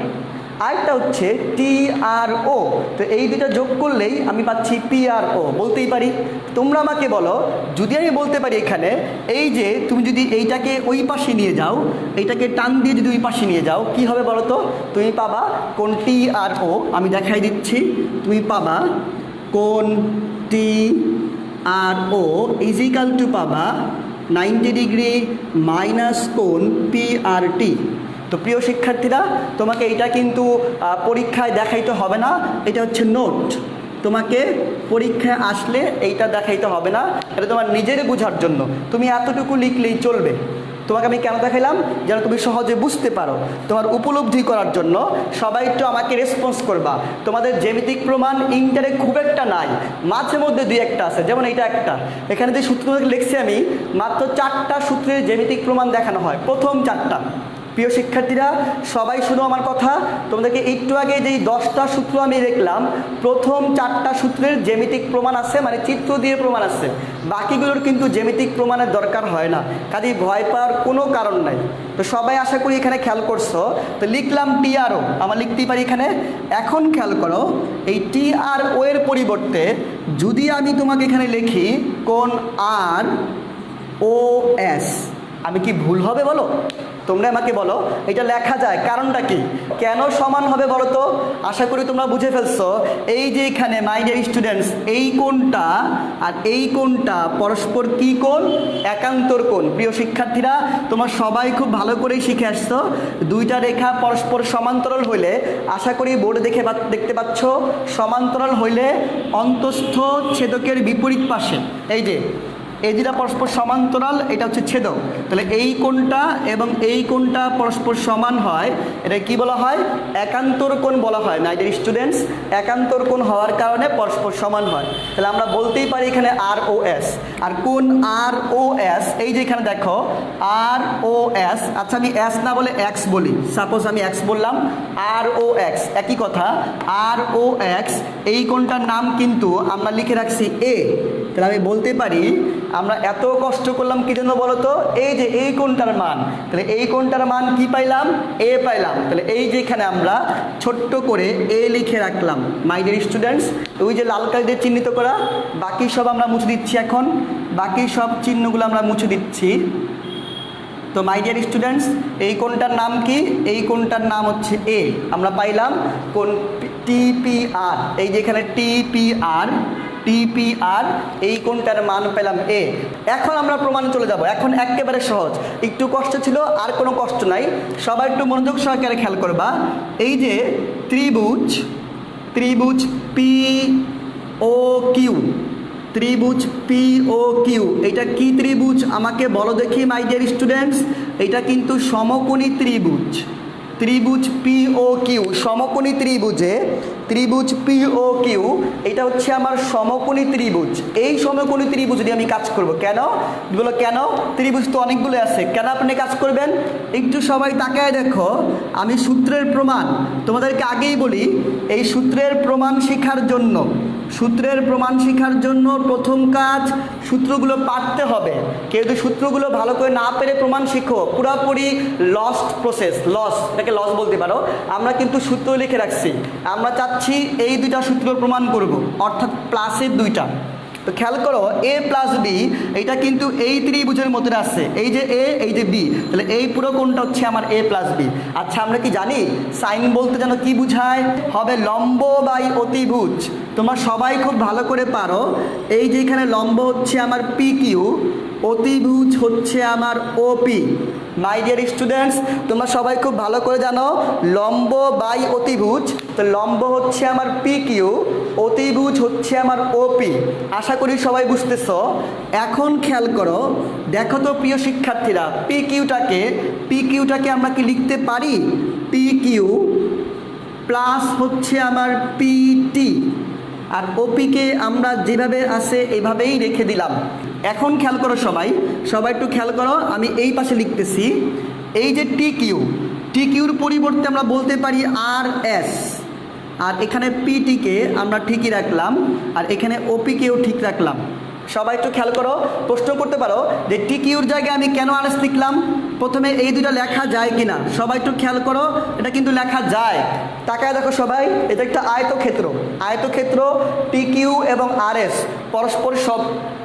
আরেকটা হচ্ছে TRO। তো এই দুটো যোগ করলেই আমি পাচ্ছি PRO, বলতেই পারি। তোমরা আমাকে বলো, যদি আমি বলতে পারি এখানে এই যে তুমি যদি এইটাকে ওই পাশে নিয়ে যাও, এইটাকে টান দিয়ে যদি ওই পাশে নিয়ে যাও কি হবে বলো তো? তুমি পাবা কোণ TRO, আমি দেখাই দিচ্ছি, তুমি পাবা কোণ TRO ইজিক্যাল টু পাবা 90 ডিগ্রি মাইনাস কোণ PRT। তো প্রিয় শিক্ষার্থীরা, তোমাকে এটা কিন্তু পরীক্ষায় দেখাইতে হবে না, এটা হচ্ছে নোট। তোমাকে পরীক্ষায় আসলে এইটা দেখাইতে হবে না, এটা তোমার নিজের বোঝার জন্য, তুমি এতটুকু লিখলেই চলবে। তোমাকে আমি কেন দেখাইলাম? যেন তুমি সহজে বুঝতে পারো, তোমার উপলব্ধি করার জন্য। সবাই একটু আমাকে রেসপন্স করবা। তোমাদের জ্যামিতিক প্রমাণ ইন্টারে খুব একটা নাই, মাঝে মধ্যে দুই একটা আছে, যেমন এইটা একটা। এখানে যে সূত্র লিখছি আমি, মাত্র 4টা সূত্রের জ্যামিতিক প্রমাণ দেখানো হয়, প্রথম 4টা। প্রিয় শিক্ষার্থীরা সবাই শুনো আমার কথা। তোমাদেরকে একটু আগে যেই 10টা সূত্র আমি দেখলাম, প্রথম 4টা সূত্রের জ্যামিতিক প্রমাণ আছে, মানে চিত্র দিয়ে প্রমাণ আছে, বাকিগুলোর কিন্তু জ্যামিতিক প্রমাণের দরকার হয় না, কাজেই ভয় পাওয়ার কোনো কারণ নাই। তো সবাই আশা করি এখানে খেয়াল করছো। তো লিখলাম টি আর ও, আমরা লিখতেই পারি এখানে। এখন খেয়াল করো, এই টি আর ও এর পরিবর্তে যদি আমি তোমাকে এখানে লিখি কোণ আর ও এস, আমি কি ভুল হবে বলো? তোমরা আমাকে বলো এটা লেখা যায়, কারণটা কি, কেন সমান হবে বলো তো? আশা করি তোমরা বুঝে ফেলছো। এই যে এখানে মাই ডিয়ার স্টুডেন্টস, এই কোণটা আর এই কোণটা পরস্পর কি কোণ? একান্তর কোণ। প্রিয় শিক্ষার্থীরা তোমরা সবাই খুব ভালো করেই শিখে আসছো। দুইটা রেখা পরস্পর সমান্তরাল হইলে, আশা করি বোর্ডে দেখতে পাচ্ছ, সমান্তরাল হইলে অন্তঃস্থ ছেদকের বিপরীত পাশে এই যেটা পরস্পর সমান্তরাল, এটা হচ্ছে ছেদক। তাহলে এই কোণটা এবং এই কোণটা পরস্পর সমান হয়, এটা কি বলা হয়? একান্তর কোণ বলা হয়। মাই ডিয়ার স্টুডেন্টস, একান্তর কোণ হওয়ার কারণে পরস্পর সমান হয়। তাহলে আমরা বলতেই পারি এখানে আর ও এস। আর কোণ আর ও এস, এই যে এখানে দেখো আর ও এস, আচ্ছা আমি এস না বলে এক্স বলি, সাপোজ আমি এক্স বললাম, আর ও এক্স একই কথা, আর ও এক্স, এই কোণটার নাম কিন্তু আমরা লিখে রাখছি এ। তাহলে আমি বলতে পারি, আমরা এত কষ্ট করলাম কি জন্য বলো তো? এই যে এই কোণটার মান, তাহলে এই কোণটার মান কি পাইলাম? এ পাইলাম। তাহলে এই যে এখানে আমরা ছোট্ট করে এ লিখে রাখলাম। মাই ডিয়ার স্টুডেন্টস, ওই যে লাল কালি দিয়ে চিহ্নিত করা, বাকি সব আমরা মুছে দিচ্ছি। এখন বাকি সব চিহ্নগুলো আমরা মুছে দিচ্ছি। তো মাই ডিয়ার স্টুডেন্টস, এই কোণটার নাম কি? এই কোণটার নাম হচ্ছে এ। আমরা পাইলাম কোণ টিপিআর, এই যে এখানে টিপিআর, এই কোণটার মান পেলাম এ। এখন আমরা প্রমাণে চলে যাব। এখন একেবারে সহজ, একটু কষ্ট ছিল, আর কোনো কষ্ট নাই। সবাই একটু মনোযোগ সহকারে খেয়াল করবা। এই যে ত্রিভুজ পি ও কিউ, ত্রিভুজ পি ও কিউ, এটা কি ত্রিভুজ আমাকে বলো দেখি মাই ডিয়ার স্টুডেন্টস? এটা কিন্তু সমকোণী ত্রিভুজ। ত্রিভুজ পি ও কিউ, সমকোণী ত্রিভুজে ত্রিভুজ পি ও কিউ, এটা হচ্ছে আমার সমকোণী ত্রিভুজ। এই সমকোণী ত্রিভুজ দিয়ে আমি কাজ করব। কেন বলো? কেন? ত্রিভুজ তো অনেকগুলো আছে, কেন আপনি কাজ করবেন? একটু সবাই তাকায় দেখো, আমি সূত্রের প্রমাণ তোমাদেরকে আগেই বলি, এই সূত্রের প্রমাণ শেখার জন্য প্রথম কাজ সূত্রগুলো পারতে হবে। কেউ যদি সূত্রগুলো ভালো করে না পেরে প্রমাণ শিখো, পুরোপুরি লস্ট প্রসেস, এটাকে লস বলতে পারো। আমরা কিন্তু সূত্র লিখে রাখছি, আমরা চাচ্ছি এই দুইটা সূত্র প্রমাণ করব, অর্থাৎ প্লাসের দুইটা। তো খেয়াল করো, এ প্লাস বি এটা কিন্তু এই ত্রিভুজের মধ্যে আছে, এই যে এ, এই যে বি, তাহলে এই পুরো কোণটা হচ্ছে আমার এ প্লাস বি। আচ্ছা আমরা কি জানি সাইন বলতে যেন কি বুঝায়? হবে লম্ব বাই অতিভুজ। তোমরা সবাই খুব ভালো করে পারো, এই যে এখানে লম্ব হচ্ছে আমার পি কিউ, অতিভুজ হচ্ছে আমার ওপি। মাই ডিয়ার স্টুডেন্টস, তোমরা সবাই খুব ভালো করে জানো লম্ব বাই অতিভুজ, তো লম্ব হচ্ছে আমার পি কিউ, অতিভুজ হচ্ছে আমার ওপি। আশা করি সবাই বুঝতেছো। এখন খেয়াল করো, দেখো তো প্রিয় শিক্ষার্থীরা, পি কিউটাকে আমরা কি লিখতে পারি? পি কিউ প্লাস হচ্ছে আমার পিটি, আর ওপিকে আমরা যেভাবে আছে এইভাবেই রেখে দিলাম। এখন খেয়াল করো সবাই একটু খেয়াল করো, আমি এই পাশে লিখতেছি, এই যে টি কিউর পরিবর্তে আমরা বলতে পারি আর এস, আর এখানে পিটিকে আমরা ঠিকই রাখলাম, আর এখানে ওপিকেও ঠিক রাখলাম। সবাই একটু খেয়াল করো, প্রশ্ন করতে পারো যে টি কিউর জায়গায় আমি কেন আর এস লিখলাম? প্রথমে এই দুটো লেখা যায় কিনা সবাই একটু খেয়াল করো, এটা কিন্তু লেখা যায়। তাকায় দেখো সবাই, এটা একটা আয়তক্ষেত্র, টি কিউ এবং আর এস পরস্পর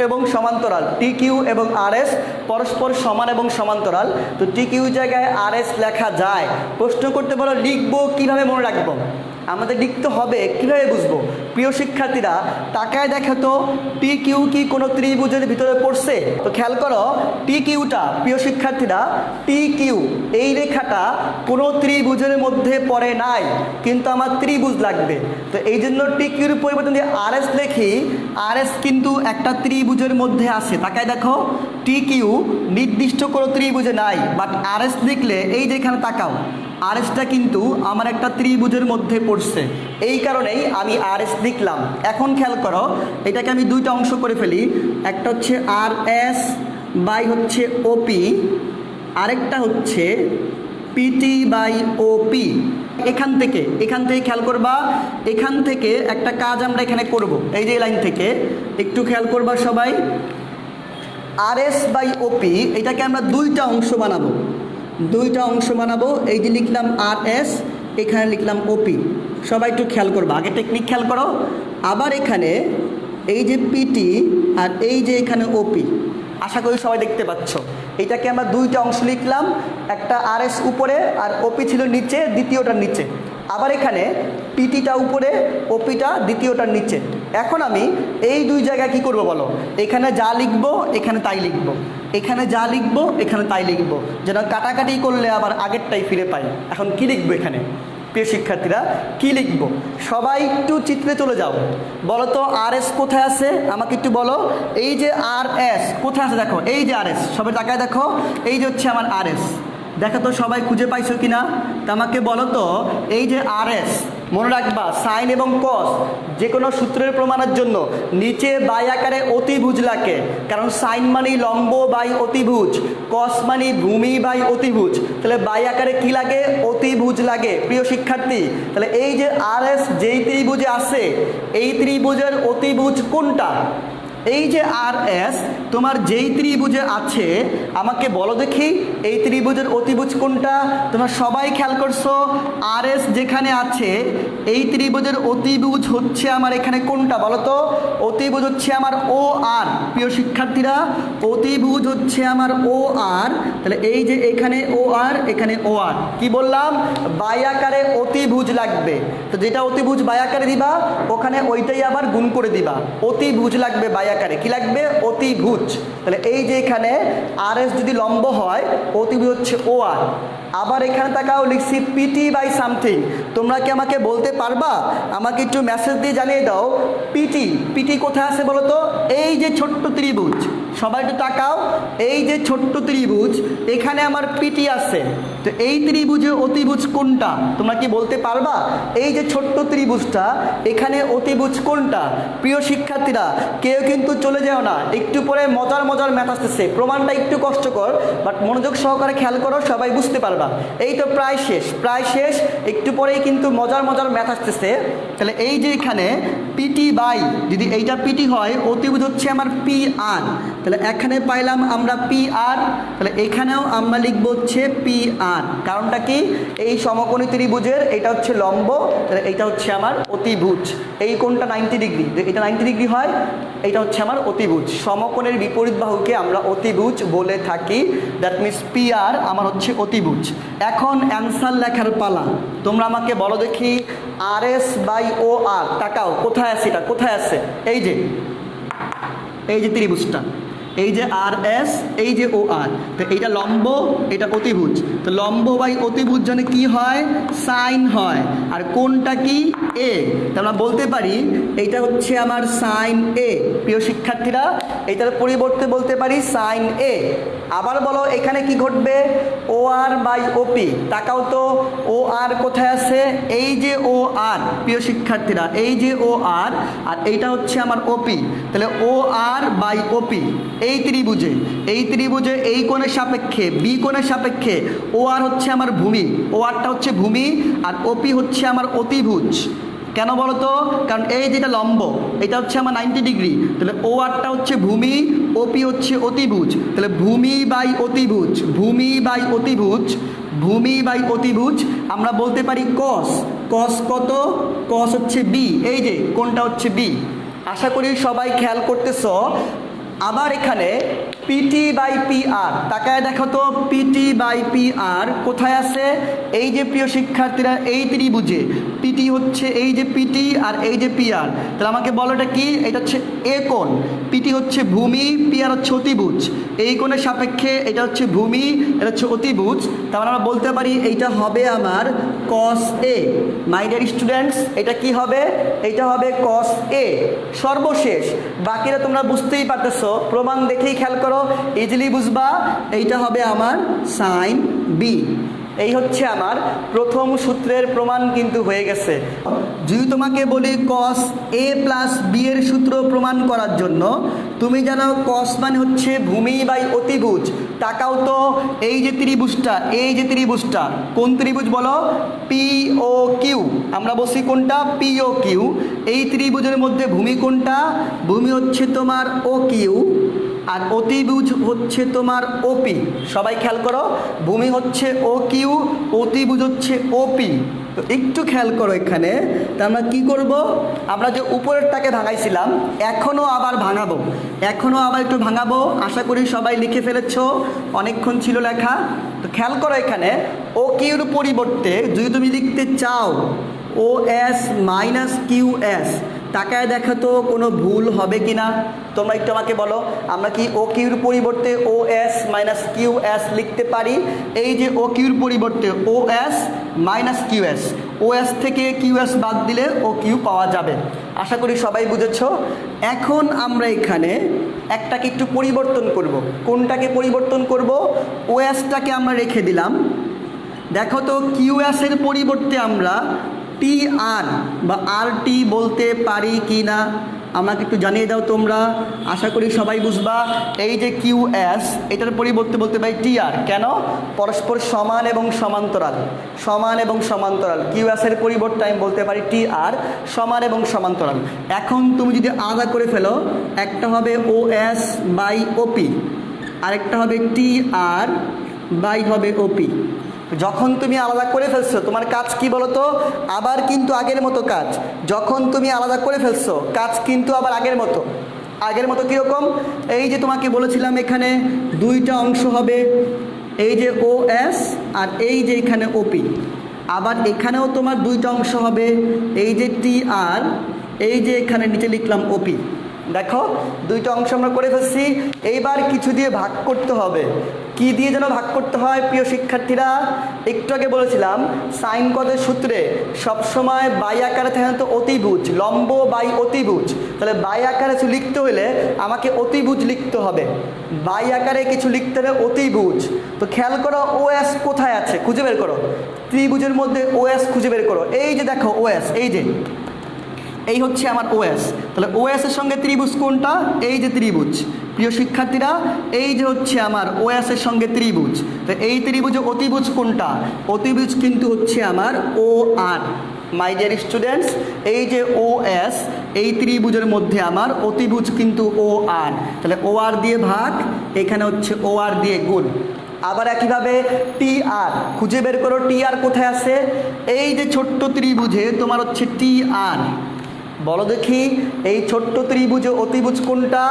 এবং সমান্তরাল, টি কিউ এবং আর এস পরস্পর সমান এবং সমান্তরাল। তো টি কিউ জায়গায় আর এস লেখা যায়। প্রশ্ন করতে পারো লিখবো কিভাবে, মনে রাখবো? আমাদের লিখতে হবে, কিভাবে বুঝবো? প্রিয় শিক্ষার্থীরা তাকায় দেখো তো, টি কিউ কি কোনো ত্রিভুজের ভিতরে পড়ছে? তো খেয়াল করো, টি কিউটা, প্রিয় শিক্ষার্থীরা, টি কিউ এই রেখাটা কোনো ত্রিভুজের মধ্যে পড়ে নাই, কিন্তু আমার ত্রিভুজ লাগবে। তো এই জন্য টি কিউর পরিবর্তন দিয়ে আর এস লিখি, আর এস কিন্তু একটা ত্রিভুজের মধ্যে আছে। তাকায় দেখো, টি কিউ নির্দিষ্ট কোনো ত্রিভুজে নাই, বাট আর এস লিখলে এই যে এখানে তাকাও, আর এসটা কিন্তু আমার একটা ত্রিভুজের মধ্যে পড়ছে, এই কারণেই আমি আর এস লিখলাম। এখন খেয়াল করো, এটাকে আমি দুইটা অংশ করে ফেলি, একটা হচ্ছে আর এস বাই হচ্ছে ওপি, আরেকটা হচ্ছে পিটি বাই ওপি। এখান থেকে খেয়াল করবা, এখান থেকে একটা কাজ আমরা এখানে করব। এই যে লাইন থেকে একটু খেয়াল করবা সবাই, আর এস বাই ওপি এটাকে আমরা দুইটা অংশ বানাবো। এই যে লিখলাম আর এস, এখানে লিখলাম ওপি। সবাই একটু খেয়াল করবা, আগে টেকনিক খেয়াল করো। আবার এখানে এই যে পিটি আর এই যে এখানে ওপি, আশা করি সবাই দেখতে পাচ্ছ। এটাকে আমরা দুইটা অংশ লিখলাম, একটা আর এস উপরে আর ওপি ছিল নিচে, দ্বিতীয়টার নিচে। আবার এখানে পিটিটা উপরে, ওপিটা দ্বিতীয়টার নিচে। এখন আমি এই দুই জায়গায় কি করব বলো, এখানে যা লিখবো এখানে তাই লিখবো, এখানে যা লিখবো এখানে তাই লিখবো, যেন কাটাকাটি করলে আবার আগেরটাই ফিরে পাই। এখন কি লিখবো এখানে প্রিয় শিক্ষার্থীরা, কি লিখবো? সবাই একটু চিত্রে চলে যাও, বলো তো আর এস কোথায় আছে আমাকে একটু বলো। এই যে আর এস কোথায় আছে দেখো, এই যে আর এস, সবাই তাকায় দেখো, এই যে হচ্ছে আমার আর এস। দেখো তো সবাই খুঁজে পাইছো কিনা, তা আমাকে বলো তো। এই যে আর এস, মনে রাখবা সাইন এবং কস যে কোনো সূত্রের প্রমাণের জন্য নিচে বাই আকারে অতিভুজ লাগে, কারণ সাইন মানে লম্ব বাই অতিভুজ, কস মানে ভূমি বাই অতিভুজ, তাহলে বাই আকারে কি লাগে, অতিভুজ লাগে প্রিয় শিক্ষার্থী। তাহলে এই যে আর এস যেই ত্রিভুজে আছে, এই ত্রিভুজের অতিভুজ কোনটা? এই যে আর এস তোমার যেই ত্রিভুজে আছে আমাকে বলো দেখি এই ত্রিভুজের অতিভুজ কোনটা? তোমরা সবাই খেয়াল করছো, আর এস যেখানে আছে এই ত্রিভুজের অতিভুজ হচ্ছে আমার এখানে কোনটা বলো তো? অতিভুজ হচ্ছে আমার ও আর। প্রিয় শিক্ষার্থীরা, অতিভুজ হচ্ছে আমার ও আর। তাহলে এই যে এখানে ও আর, এখানে ও আর, কি বললাম বাই আকারে অতিভুজ লাগবে। তো যেটা অতিভুজ বাই আকারে দিবা ওখানে ওইটাই আবার গুণ করে দিবা, অতিভুজ লাগবে বাই আকারে, কি লাগবে অতিভুজ। তাহলে এই যে এখানে আর এস যদি লম্ব হয় অতিভুজ হচ্ছে ও আর। আবার এখানে তাকাও লিখছি পিটি বাই সামথিং। তোমরা কি আমাকে বলতে পারবা, আমাকে একটু মেসেজ দিয়ে জানিয়ে দাও পিটি কোথায় আছে বলো তো? এই যে ছোট্ট ত্রিভুজ, সবাই একটু তাকাও, এই যে ছোট্ট ত্রিভুজ এখানে আমার পিটি আছে। তো এই ত্রিভুজের অতিভুজ কোনটা তোমরা কি বলতে পারবা? এই যে ছোট্ট ত্রিভুজটা এখানে অতিভুজ কোনটা? প্রিয় শিক্ষার্থীরা কেউ কিন্তু চলে যাও না, একটু পরে মজার ম্যাথ আসতেছে, প্রমাণটা একটু কষ্টকর, বাট মনোযোগ সহকারে খেয়াল করো, সবাই বুঝতে পারবা। এই তো প্রায় শেষ, একটু পরেই কিন্তু মজার ম্যাথ আসতেছে। তাহলে এই যে এখানে পিটি বাই, যদি এইটা পিটি হয় অতিভুজ হচ্ছে আমার পি আর। তাহলে এখানে পাইলাম আমরা পি আর, তাহলে এখানেও আমরা লিখবো হচ্ছে পি আর। কারণটা কি, এই সমকোণী ত্রিভুজের এটা হচ্ছে লম্ব, তাহলে এইটা হচ্ছে আমার অতিভুজ। এই কোণটা 90 ডিগ্রি, এটা 90 ডিগ্রি হয়, এইটা হচ্ছে আমার অতিভুজ। সমকোণের বিপরীত বাহুকে আমরা অতিভুজ বলে থাকি, দ্যাট মিনস পি আর আমার হচ্ছে অতিভুজ। এখন অ্যান্সার লেখার পালা। তোমরা আমাকে বলো দেখি আর এস বাই ও আর, তাকাও কোথায় আছে, এটা কোথায় আছে? এই যে ত্রিভুজটা, এই যে আর এস, এই যে ও আর। তো এইটা লম্ব, এটা অতিভুজ। তো লম্ব বাই অতিভুজ জন্য কি হয়, সাইন হয়। আর কোনটা কি, এ। তো আমরা বলতে পারি এইটা হচ্ছে আমার সাইন এ। প্রিয় শিক্ষার্থীরা এইটার পরিবর্তে বলতে পারি সাইন এ। আবার বলো এখানে কি ঘটবে, ও আর বাই ওপি। তাকাও তো ও আর কোথায় আছে, এই যে ও আর। প্রিয় শিক্ষার্থীরা এই যে ও আর, আর এইটা হচ্ছে আমার ওপি। তাহলে ও আর বাই ওপি এই ত্রিভুজে এই কোণের সাপেক্ষে, বি কোণের সাপেক্ষে ও আর হচ্ছে আমার ভূমি, ও আরটা হচ্ছে ভূমি, আর ওপি হচ্ছে আমার অতিভুজ। কেন বলো তো? কারণ এই যেটা লম্ব এটা হচ্ছে আমার 90 ডিগ্রি, তাহলে ও আরটা হচ্ছে ভূমি, ওপি হচ্ছে অতিভুজ। তাহলে ভূমি বাই অতিভুজ আমরা বলতে পারি কস কত, কস হচ্ছে বি। এই যে কোনটা হচ্ছে বি। আশা করি সবাই খেয়াল করতেছ। আবার এখানে পিটি বাই পি আর, তাকায় দেখো তো পিটি বাই পি আর কোথায় আছে? এই যে প্রিয় শিক্ষার্থীরা এই ত্রিভুজে পিটি হচ্ছে এই যে পিটি আর এই যে পি আর। তাহলে আমাকে বলো এটা কি, এটা হচ্ছে এ কোণ, পিটি হচ্ছে ভূমি, পি আর হচ্ছে অতিভুজ। এই কোণের সাপেক্ষে এটা হচ্ছে ভূমি, এটা হচ্ছে অতিভুজ। তাহলে আমরা বলতে পারি এইটা হবে আমার কস এ। মাই ডিয়ার স্টুডেন্টস এটা কি হবে, এইটা হবে কস এ। সর্বশেষ বাকিরা তোমরা বুঝতেই পারতেছো, প্রমাণ দেখেই খেয়াল করো, ইজিলি বুঝবা। এইটা হবে আমার সাইন বি। এই হচ্ছে আমার প্রথম সূত্রের প্রমাণ কিন্তু হয়ে গেছে। যদি তোমাকে বলি cos a প্লাস বি এর সূত্র প্রমাণ করার জন্য, তুমি জানো cos মানে হচ্ছে ভূমি বাই অতিভুজ। তাকাও তো, এই যে ত্রিভুজটা কোন ত্রিভুজ বলো? P O Q. আমরা বলছি কোনটা? P O Q. এই ত্রিভুজের মধ্যে ভূমি কোনটা? ভূমি হচ্ছে তোমার ও কিউ, আর অতিভুজ হচ্ছে তোমার ওপি। সবাই খেয়াল করো, ভূমি হচ্ছে ও কিউ, অতিভুজ হচ্ছে ওপি। তো একটু খেয়াল করো এখানে। তা আমরা কী করব? আমরা যে উপরেরটাকে ভাঙাইছিলাম এখনও আবার একটু ভাঙাবো। আশা করি সবাই লিখে ফেলেছ, অনেকক্ষণ ছিল লেখা। তো খেয়াল করো এখানে, ও কিউর পরিবর্তে যদি তুমি লিখতে চাও ও এস মাইনাস কিউ এস, তাকায় দেখো তো কোনো ভুল হবে কি না? তোমরা একটু আমাকে বলো, আমরা কি ও কিউর পরিবর্তে ও এস মাইনাস কিউ এস লিখতে পারি? এই যে ও কিউর পরিবর্তে ও এস মাইনাস কিউ এস, ও এস থেকে কিউ এস বাদ দিলে ও কিউ পাওয়া যাবে। আশা করি সবাই বুঝেছ। এখন আমরা এখানে একটাকে একটু পরিবর্তন করব। কোনটাকে পরিবর্তন করব? ও এসটাকে আমরা রেখে দিলাম। দেখো তো কিউ এসের পরিবর্তে আমরা টি আর বা আর টি বলতে পারি কি না? আমাকে একটু জানিয়ে দাও তোমরা। আশা করি সবাই বুঝবা। এই যে কিউ এস, এটার পরিবর্তে বলতে পারি টি আর। কেন? পরস্পর সমান এবং সমান্তরাল। কিউ এসের পরিবর্তে আমি বলতে পারি টি আর, সমান এবং সমান্তরাল। এখন তুমি যদি আলাদা করে ফেলো, একটা হবে ও এস বাই ওপি, আরেকটা হবে টি আর বাই হবে ওপি। যখন তুমি আলাদা করে ফেলছো, তোমার কাজ কি বলো তো? আবার কিন্তু আগের মতো কাজ। যখন তুমি আলাদা করে ফেলছো, কাজ কিন্তু আবার আগের মতো কীরকম? এই যে তোমাকে বলেছিলাম এখানে দুইটা অংশ হবে, এই যে ও এস আর এই যে এখানে ওপি। আবার এখানেও তোমার দুইটা অংশ হবে, এই যে টি আর, এই যে এখানে নিচে লিখলাম ওপি। দেখো দুইটা অংশ আমরা করে ফেলছি। এইবার কিছু দিয়ে ভাগ করতে হবে। কি দিয়ে যেন ভাগ করতে হয় প্রিয় শিক্ষার্থীরা? একটু আগে বলেছিলাম সাইন কজের সূত্রে সবসময় বাই আকারে থাকে তো অতিভুজ, লম্ব বাই অতিভুজ। তাহলে বাই আকারে কিছু লিখতে হলে আমাকে অতিভুজ লিখতে হবে। বাই আকারে কিছু লিখতে হলে অতিভুজ। তো খেয়াল করো ও এস কোথায় আছে, খুঁজে বের করো। ত্রিভুজের মধ্যে ও এস খুঁজে বের করো। এই যে দেখো ও এস, এই হচ্ছে আমার ওএস। তাহলে ওএস এর সঙ্গে ত্রিভুজ কোনটা? এই যে ত্রিভুজ। প্রিয় শিক্ষার্থীরা, এই যে হচ্ছে আমার ওএস এর সঙ্গে ত্রিভুজ। তো এই ত্রিভুজে অতিভুজ কোনটা? অতিভুজ কিন্তু হচ্ছে আমার ও আর। মাই ডিয়ার স্টুডেন্টস, এই যে ও এস, এই ত্রিভুজের মধ্যে আমার অতিভুজ কিন্তু ও আর। তাহলে ও আর দিয়ে ভাগ, এখানে হচ্ছে ও আর দিয়ে গুণ। আবার একইভাবে টি আর খুঁজে বের করো। টি আর কোথায় আছে? এই যে ছোট্ট ত্রিভুজে তোমার হচ্ছে টি আর। বলো দেখি, এই ছোট্ট ত্রিভুজে অতিভুজ কোনটা?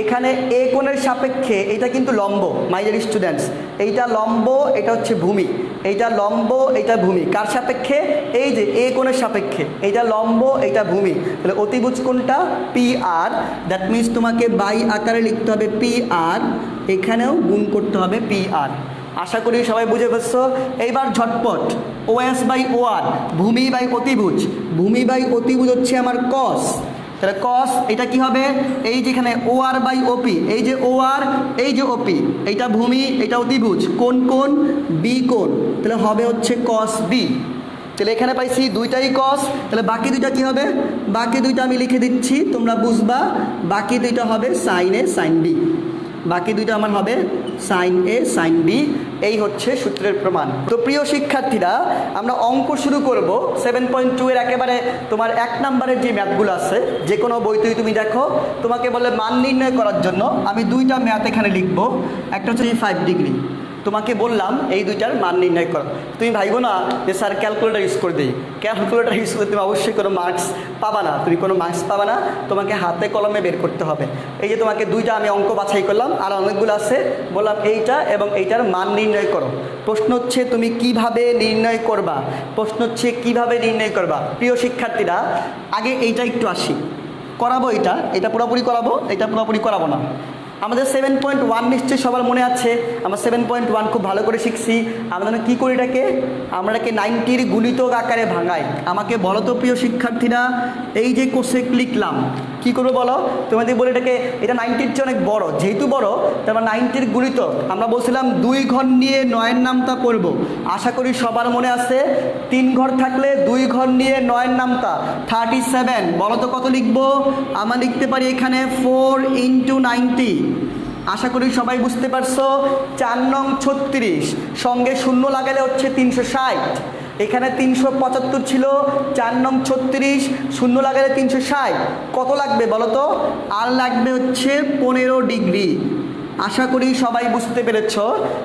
এখানে এ কোণের সাপেক্ষে এটা কিন্তু লম্ব। মাই ডিয়ার স্টুডেন্টস, এইটা লম্ব, এটা হচ্ছে ভূমি। এইটা লম্ব, এটা ভূমি। কার সাপেক্ষে? এই যে এ কোণের সাপেক্ষে। এইটা লম্ব, এটা ভূমি। তাহলে অতিভুজ কোনটা? P R. দ্যাট মিনস তোমাকে বাই আকারে লিখতে হবে পি আর, এখানেও গুণ করতে হবে পি আর। আশা করি সবাই বুঝে ফেলছো। এইবার ঝটপট ও এস বাই ও আর, ভূমি বাই অতিভুজ। ভূমি বাই অতিভুজ হচ্ছে আমার কস। তাহলে কস এটা কি হবে? এই যেখানে ও আর বাই ওপি, এই যে ও আর, এই যে ওপি, এইটা ভূমি, এটা অতিভুজ। কোন বি কোণ। তাহলে হবে হচ্ছে কস বি। তাহলে এখানে পাইছি দুইটাই কস। তাহলে বাকি দুইটা কি হবে? বাকি দুইটা আমি লিখে দিচ্ছি, তোমরা বুঝবা। বাকি দুইটা হবে সাইন এ সাইন বি। বাকি দুইটা আমার হবে সাইন এ সাইন বি। এই হচ্ছে সূত্রের প্রমাণ। তো প্রিয় শিক্ষার্থীরা, আমরা অঙ্ক শুরু করব 7.2 এর একেবারে তোমার 1 নম্বরের যে ম্যাথগুলো আছে, যে কোনো বইতেই তুমি দেখো তোমাকে বলে মান নির্ণয় করার জন্য আমি দুইটা ম্যাথ এখানে লিখব। একটা হচ্ছে 5 ডিগ্রি। তোমাকে বললাম এই দুইটার মান নির্ণয় করো। তুমি ভাইবো না যে স্যার ক্যালকুলেটার ইউজ করে দিই। ক্যালকুলেটার ইউজ করে তুমি অবশ্যই কোনো মার্কস পাবা না। তুমি কোনো মার্কস পাবা না, তোমাকে হাতে কলমে বের করতে হবে। এই যে তোমাকে দুইটা আমি অঙ্ক বাছাই করলাম, আর অনেকগুলো আছে, বললাম এইটা এবং এইটার মান নির্ণয় করো। প্রশ্ন হচ্ছে তুমি কিভাবে নির্ণয় করবা। প্রিয় শিক্ষার্থীরা, আগে এইটা একটু আসি করাবো। এটা পুরোপুরি করাবো, এটা পুরোপুরি করাবো না। আমাদের 7.1 নিশ্চয়ই সবার মনে আছে। আমরা 7.1 খুব ভালো করে শিখছি। আমরা কী করি এটাকে? আমরা এটাকে 90 গুণিতক আকারে ভাঙাই। আমাকে বলো তো প্রিয় শিক্ষার্থীরা, এই যে কোসেক লিখলাম, কি করবো বলো? তোমাদের বলে এটাকে, এটা 90-র চেয়ে অনেক বড়, যেহেতু বড় তারপর 90-র গুণিতক। আমরা বলছিলাম 2 ঘর নিয়ে 9-এর নামতা পড়বো, আশা করি সবার মনে আছে। 3 ঘর থাকলে 2 ঘর নিয়ে 9-এর নামতা 37। বলো তো কত লিখবো? আমরা লিখতে পারি এখানে 4 × 90। আশা করি সবাই বুঝতে পারছো। 4 নং 36, সঙ্গে শূন্য লাগালে হচ্ছে 360। এখানে 375 ছিল, 4 নং 36, শূন্য লাগালে 360। কত লাগবে বলো তো? আর লাগবে হচ্ছে 15 ডিগ্রি। আশা করি সবাই বুঝতে পেরেছ।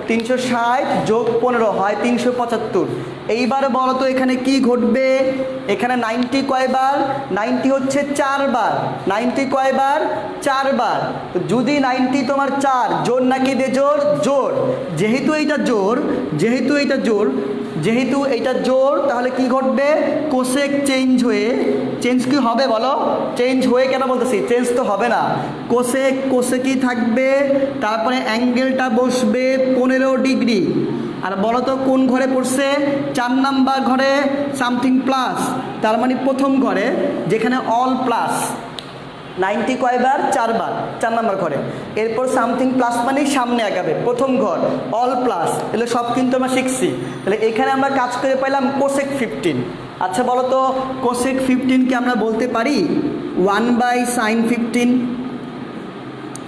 360 যোগ 15 হয় 375। এইবার বলো তো এখানে কি ঘটবে? এখানে 90 কয়বার? 90 হচ্ছে 4 বার। 90 কয়বার? 4 বার। তো যদি 90 তোমার 4, জোর নাকি বেজোর? জোর। যেহেতু এইটা জোর, যেহেতু এইটা জোর, যেহেতু এইটা জোর, তাহলে কি ঘটবে? কোসেক চেঞ্জ হয়ে, চেঞ্জ কি হবে বলো? চেঞ্জ হয়ে কেন বলতেছি? চেঞ্জ তো হবে না। কোসেক, কোসেকই থাকবে, তারপরে অ্যাঙ্গেলটা বসবে 15 ডিগ্রি। আর বলো তো কোন ঘরে পড়ছে? 4 নাম্বার ঘরে সামথিং প্লাস, তার মানে প্রথম ঘরে, যেখানে অল প্লাস। 90 কয়বার? 4 বার, 4 নাম্বার ঘরে। এরপর সামথিং প্লাস মানে সামনে আগাবে, প্রথম ঘর অল প্লাস। তাহলে সব কিন্তু আমরা শিখছি। তাহলে এখানে আমরা কাজ করে পাইলাম কোসেক 15। আচ্ছা বলো তো কোসেক 15কে আমরা বলতে পারি 1/sin15?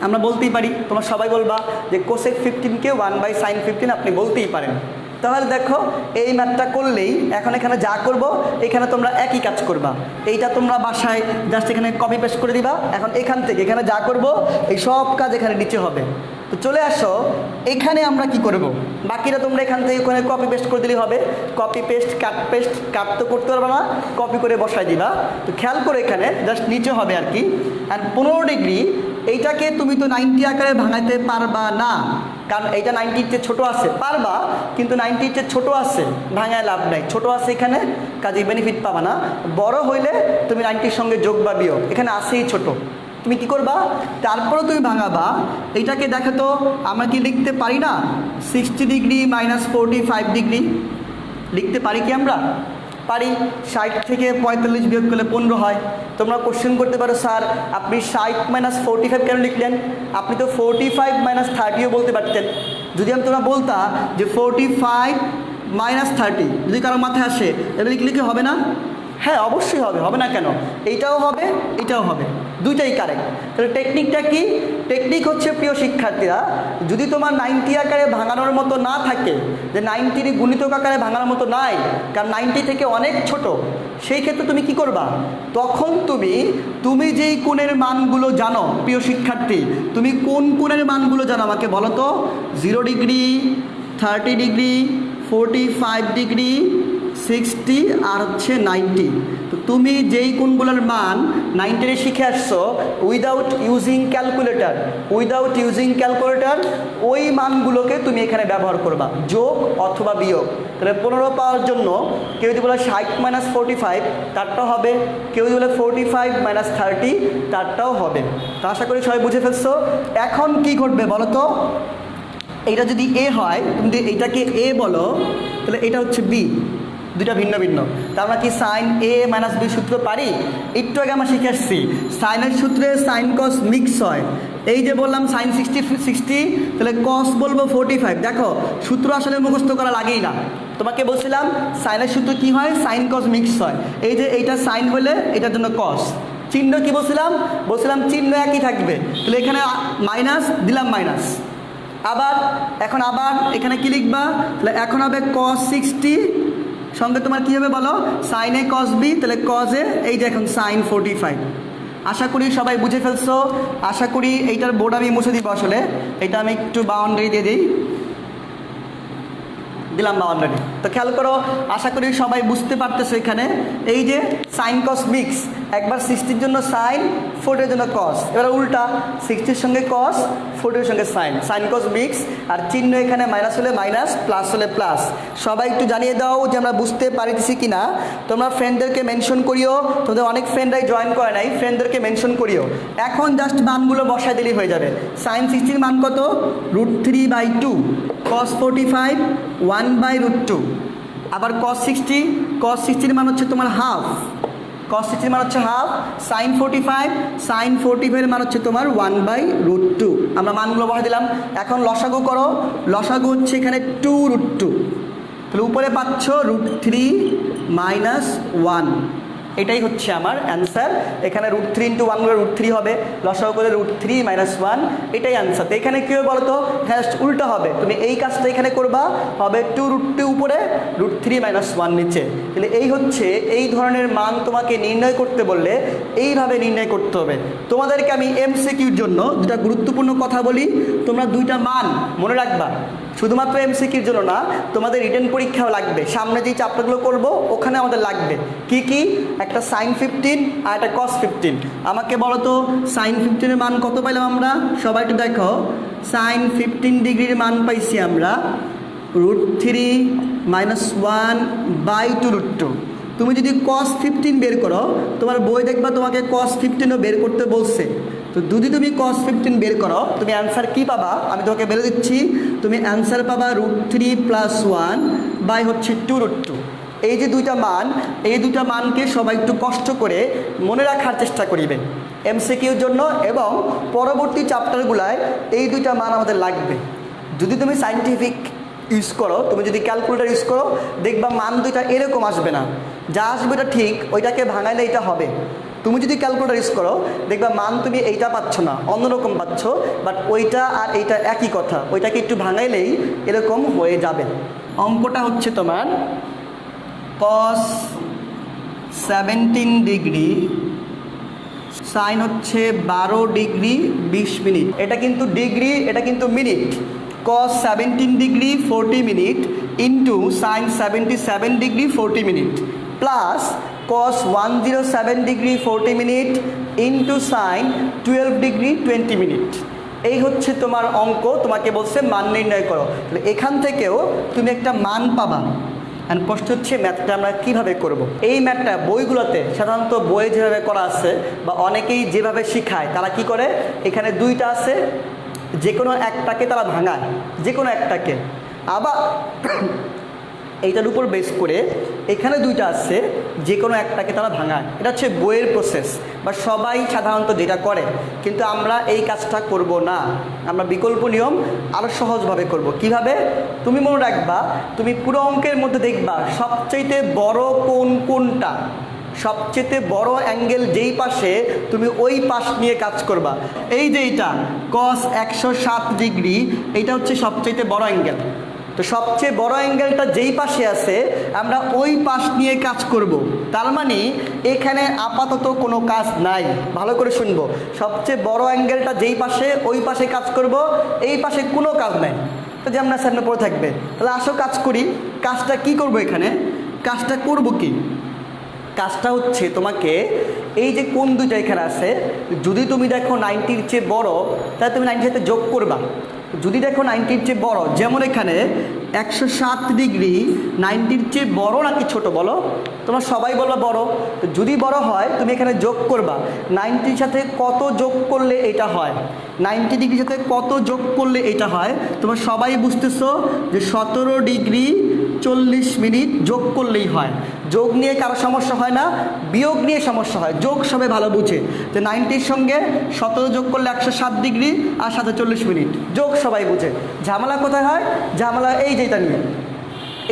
আমরা বলতেই পারি। তোমরা সবাই বলবা যে কোসেক 15কে 1/sin15 আপনি বলতেই পারেন। তাহলে দেখো এই ম্যাথটা করলেই এখন এখানে যা করব, এখানে তোমরা একই কাজ করবা। এইটা তোমরা বাসায় জাস্ট এখানে কপি পেস্ট করে দিবা। এখন এখান থেকে এখানে যা করব এই সব কাজ এখানে নিচে হবে। তো চলে আসো, এখানে আমরা কি করব? বাকিটা তোমরা এখান থেকে ওখানে কপি পেস্ট করে দিলেই হবে। কপি পেস্ট, কাট পেস্ট, কাট তো করতে পারবে না, কপি করে বসাই দিবা। তো খেয়াল করে এখানে জাস্ট নিচে হবে আর কি। আর 15 ডিগ্রি এইটাকে তুমি তো 90 আকারে ভাঙাইতে পারবা না, কারণ এইটা 90-র চেয়ে ছোটো আছে। পারবা, কিন্তু 90-র চেয়ে ছোটো আছে, ভাঙায় লাভ নাই। ছোটো আছে এখানে, কাজে বেনিফিট পাবা না। বড় হইলে তুমি 90-র সঙ্গে যোগ বা বিয়োগ, এখানে আসেই ছোট। তুমি কি করবা? তারপরেও তুমি ভাঙাবা। এইটাকে দেখো তো আমরা কি লিখতে পারি না? 60 ডিগ্রি মাইনাস 45 ডিগ্রি লিখতে পারি কি আমরা? পারি। 60 থেকে 45 বিয়োগ করলে 15 হয়। তোমরা কোশ্চেন করতে পারো, স্যার আপনি 60 মাইনাস 45 কেন লিখলেন? আপনি তো 45 মাইনাস 30ও বলতে পারতেন। যদি আমি তোমরা বলতা যে 45 মাইনাস 30, যদি কারো মাথায় আসে, এটা লিখলে কি হবে না? হ্যাঁ অবশ্যই হবে, হবে না কেন? এইটাও হবে, এটাও হবে, দুইটাই কারেক্ট। তাহলে টেকনিকটা কি? টেকনিক হচ্ছে প্রিয় শিক্ষার্থীরা, যদি তোমার 90 আকারে ভাঙানোর মতো না থাকে, যে 90-র গুণিতক আকারে ভাঙানোর মতো নাই, কারণ 90 থেকে অনেক ছোট, সেই ক্ষেত্রে তুমি কি করবা? তখন তুমি যেই কোণের মানগুলো জানো, প্রিয় শিক্ষার্থী তুমি কোন কোণের মানগুলো জানো আমাকে বলো তো? 0 ডিগ্রি, 30 ডিগ্রি, 45 ডিগ্রি, 60 আর হচ্ছে 90। তো তুমি যেই কোণগুলোর মান 90 শিখে আসছো উইদাউট ইউজিং ক্যালকুলেটর, ওই মানগুলোকে তুমি এখানে ব্যবহার করবা, যোগ অথবা বিয়োগ। তাহলে 15 পাওয়ার জন্য কেউ যদি বলে 60 মাইনাস 45 তারটাও হবে, কেউ যদি বলে 45 মাইনাস 30 তারটাও হবে। তো আশা করি সবাই বুঝে ফেলছো। এখন কি ঘটবে বলো তো? এইটা যদি এ হয়, তুমি যদি এইটাকে এ বলো, তাহলে এটা হচ্ছে বি, দুইটা ভিন্ন ভিন্ন। তা আমরা কি সাইন এ মাইনাস বি সূত্র পারি? একটু আগে আমরা শিখে আসছি সাইনের সূত্রে সাইন কস মিক্স হয়। এই যে বললাম সাইন 60, তাহলে কস বলবো 45। দেখো সূত্র আসলে মুখস্থ করা লাগেই না। তোমাকে বলছিলাম সাইনের সূত্র কি হয়? সাইন কস মিক্স হয়। এই যে এইটা সাইন হলে এটার জন্য কস। চিহ্ন কি বলছিলাম? চিহ্ন একই থাকবে। তাহলে এখানে মাইনাস দিলাম, মাইনাস। আবার এখানে কি লিখবা? তাহলে এখন হবে cos 60, সঙ্গে তোমার কি হবে বলো? সাইন এ কস বি, তাহলে কস এ, এই যে এখন সাইন 45। আশা করি সবাই বুঝে ফেলছো। আশা করি এইটার বোর্ড আমি মুছে দিব। আসলে এটা আমি একটু বাউন্ডারি দিয়ে দিই, দিলাম বাউন্ডারি। তো খেয়াল করো, আশা করি সবাই বুঝতে পারতেছো। এখানে এই যে সাইন কস মিক্স, একবার 60-র জন্য সাইন, 40-এর জন্য কস। এবার উল্টা, 60-র সঙ্গে কস, 40-এর সঙ্গে সাইন, সাইন কস মিক্স। আর চিহ্ন এখানে মাইনাস হলে মাইনাস, প্লাস হলে প্লাস। সবাই একটু জানিয়ে দাও যে আমরা বুঝতে পারতেছি কি না। তোমরা ফ্রেন্ডদেরকে মেনশন করিও, তোমাদের অনেক ফ্রেন্ডরাই জয়েন করে নাই, ফ্রেন্ডদেরকে মেনশন করিও। এখন জাস্ট মানগুলো বসায় দিলেই হয়ে যাবে। সাইন 60-র মান কত? √3/2, cos 45 1/√2। আবার cos 60, cos 60-র মান হচ্ছে তোমার হাফ, cos 60 মান হচ্ছে হাফ, sin 45, sin 45 এর মান হচ্ছে তোমার 1/√2। আমরা মানগুলো বসাই দিলাম। এখন লসাগু করো, লসাগু হচ্ছে এখানে 2√2, তাহলে উপরে পাচ্ছ √3 - 1, এটাই হচ্ছে আমার অ্যান্সার। এখানে √3 × 1 গুলো √3 হবে, লসাগু করলে √3 - 1, এটাই অ্যান্সার। তো এখানে কী হবে বলো তো, হ্যাঁ উল্টো হবে, তুমি এই কাজটা এখানে করবা, হবে 2√2 উপরে, √3 - 1 নিচে। তাহলে এই হচ্ছে এই ধরনের মান তোমাকে নির্ণয় করতে বললে এইভাবে নির্ণয় করতে হবে। তোমাদেরকে আমি এমসিকিউর জন্য দুটা গুরুত্বপূর্ণ কথা বলি, তোমরা দুইটা মান মনে রাখবা। শুধুমাত্র এমসিকিউর জন্য না, তোমাদের রিটেন পরীক্ষাও লাগবে, সামনে যেই চ্যাপ্টারগুলো করব ওখানে আমাদের লাগবে। কি কি? একটা sin 15 আর একটা cos 15। আমাকে বলো তো sin 15 এর মান কত পাইলাম আমরা? সবাই একটু দেখো, sin 15 ডিগ্রির মান পাইছি আমরা √3 - 1/2√2। তুমি যদি cos 15 বের করো, তোমার বই দেখবা তোমাকে cos 15ও বের করতে বলছে। তো যদি তুমি cos 15 বের করো, তুমি অ্যান্সার কী পাবা আমি তোমাকে বলে দিচ্ছি। তুমি অ্যান্সার পাবা √3 + 1 হচ্ছে 2√2। এই যে দুইটা মান, এই দুইটা মানকে সবাই একটু কষ্ট করে মনে রাখার চেষ্টা করিবে এমসিকিউর জন্য, এবং পরবর্তী চ্যাপ্টারগুলায় এই দুইটা মান আমাদের লাগবে। যদি তুমি সায়েন্টিফিক ইউজ করো, তুমি যদি ক্যালকুলেটর ইউজ করো, দেখবা মান দুইটা এরকম আসবে না, যা আসবে এটা ঠিক, ওইটাকে ভাঙাইলে এটা হবে। তুমি যদি ক্যালকুলেটর ইউজ করো, দেখবা মান তুমি এইটা পাচ্ছ না, অন্যরকম পাচ্ছ, বাট ওইটা আর এইটা একই কথা, ওইটাকে একটু ভাঙাইলেই এরকম হয়ে যাবে। অঙ্কটা হচ্ছে তোমার cos 17 ডিগ্রি, সাইন হচ্ছে 12 ডিগ্রি 20 মিনিট। এটা কিন্তু ডিগ্রি, এটা কিন্তু minute. cos 17 degree 40 minute into sign 77 degree 40 minute plus cos 107 degree 40 minute into sign 12 degree 20 minute. এই হচ্ছে তোমার অঙ্ক, তোমাকে বলছে মান নির্ণয় করো। তাহলে এখান থেকেও তুমি একটা মান পাবা। অ্যান্ড প্রশ্ন হচ্ছে ম্যাথটা আমরা কীভাবে করব। এই ম্যাথটা বইগুলোতে সাধারণত বইয়ে যেভাবে করা আছে বা অনেকেই যেভাবে শিখায়, তারা কি করে, এখানে দুইটা আছে, যে কোনো একটাকে তারা ভাঙায়, যে কোনো একটাকে। আবার এইটার উপর বেস করে এখানে দুইটা আছে, যে কোনো একটাকে তারা ভাঙায়। এটা হচ্ছে বইয়ের প্রসেস, বা সবাই সাধারণত যেটা করে, কিন্তু আমরা এই কাজটা করব না। আমরা বিকল্প নিয়ম আরও সহজভাবে করব। কিভাবে? তুমি মনে রাখবা, তুমি পুরো অঙ্কের মধ্যে দেখবা সবচাইতে বড় কোনটা, সবচেয়ে বড় অ্যাঙ্গেল যেই পাশে, তুমি ওই পাশ নিয়ে কাজ করবা। এই যে এইটা cos 107 ডিগ্রি, এইটা হচ্ছে সবচেয়ে বড় অ্যাঙ্গেল। তো সবচেয়ে বড় অ্যাঙ্গেলটা যেই পাশে আছে, আমরা ওই পাশ নিয়ে কাজ করব। তার মানে এখানে আপাতত কোনো কাজ নাই। ভালো করে শুনবো, সবচেয়ে বড় অ্যাঙ্গেলটা যেই পাশে, ওই পাশে কাজ করব, এই পাশে কোনো কাজ নাই। তো যে আমরা সামনে পড়ে থাকবে, তাহলে আসো কাজ করি। কাজটা কি করব? এখানে কাজটা করব কি? কাজটা হচ্ছে তোমাকে এই যে কোণ দুইটা এখানে আছে, যদি তুমি দেখো 90-র চেয়ে বড়, তাহলে তুমি 90-র সাথে যোগ করবা। যদি দেখো 90-র চেয়ে বড়, যেমন এখানে 107 ডিগ্রি 90-র চেয়ে বড় নাকি ছোট বলো? তোমরা সবাই বলবা বড়। তো যদি বড় হয়, তুমি এখানে যোগ করবা। 90-র সাথে কত যোগ করলে এটা হয়? 90 ডিগ্রির সাথে কত যোগ করলে এটা হয়? তোমরা সবাই বুঝতেছো যে 17 ডিগ্রি 40 মিনিট যোগ করলেই হয়। যোগ নিয়ে কারো সমস্যা হয় না, বিয়োগ নিয়ে সমস্যা হয়। যোগ সবাই ভালো বুঝে, যে 90-র সঙ্গে 17 যোগ করলে 107 ডিগ্রি আর 40 মিনিট, যোগ সবাই বুঝে। ঝামেলা কোথায় হয়? ঝামেলা এই যেটা নিয়ে।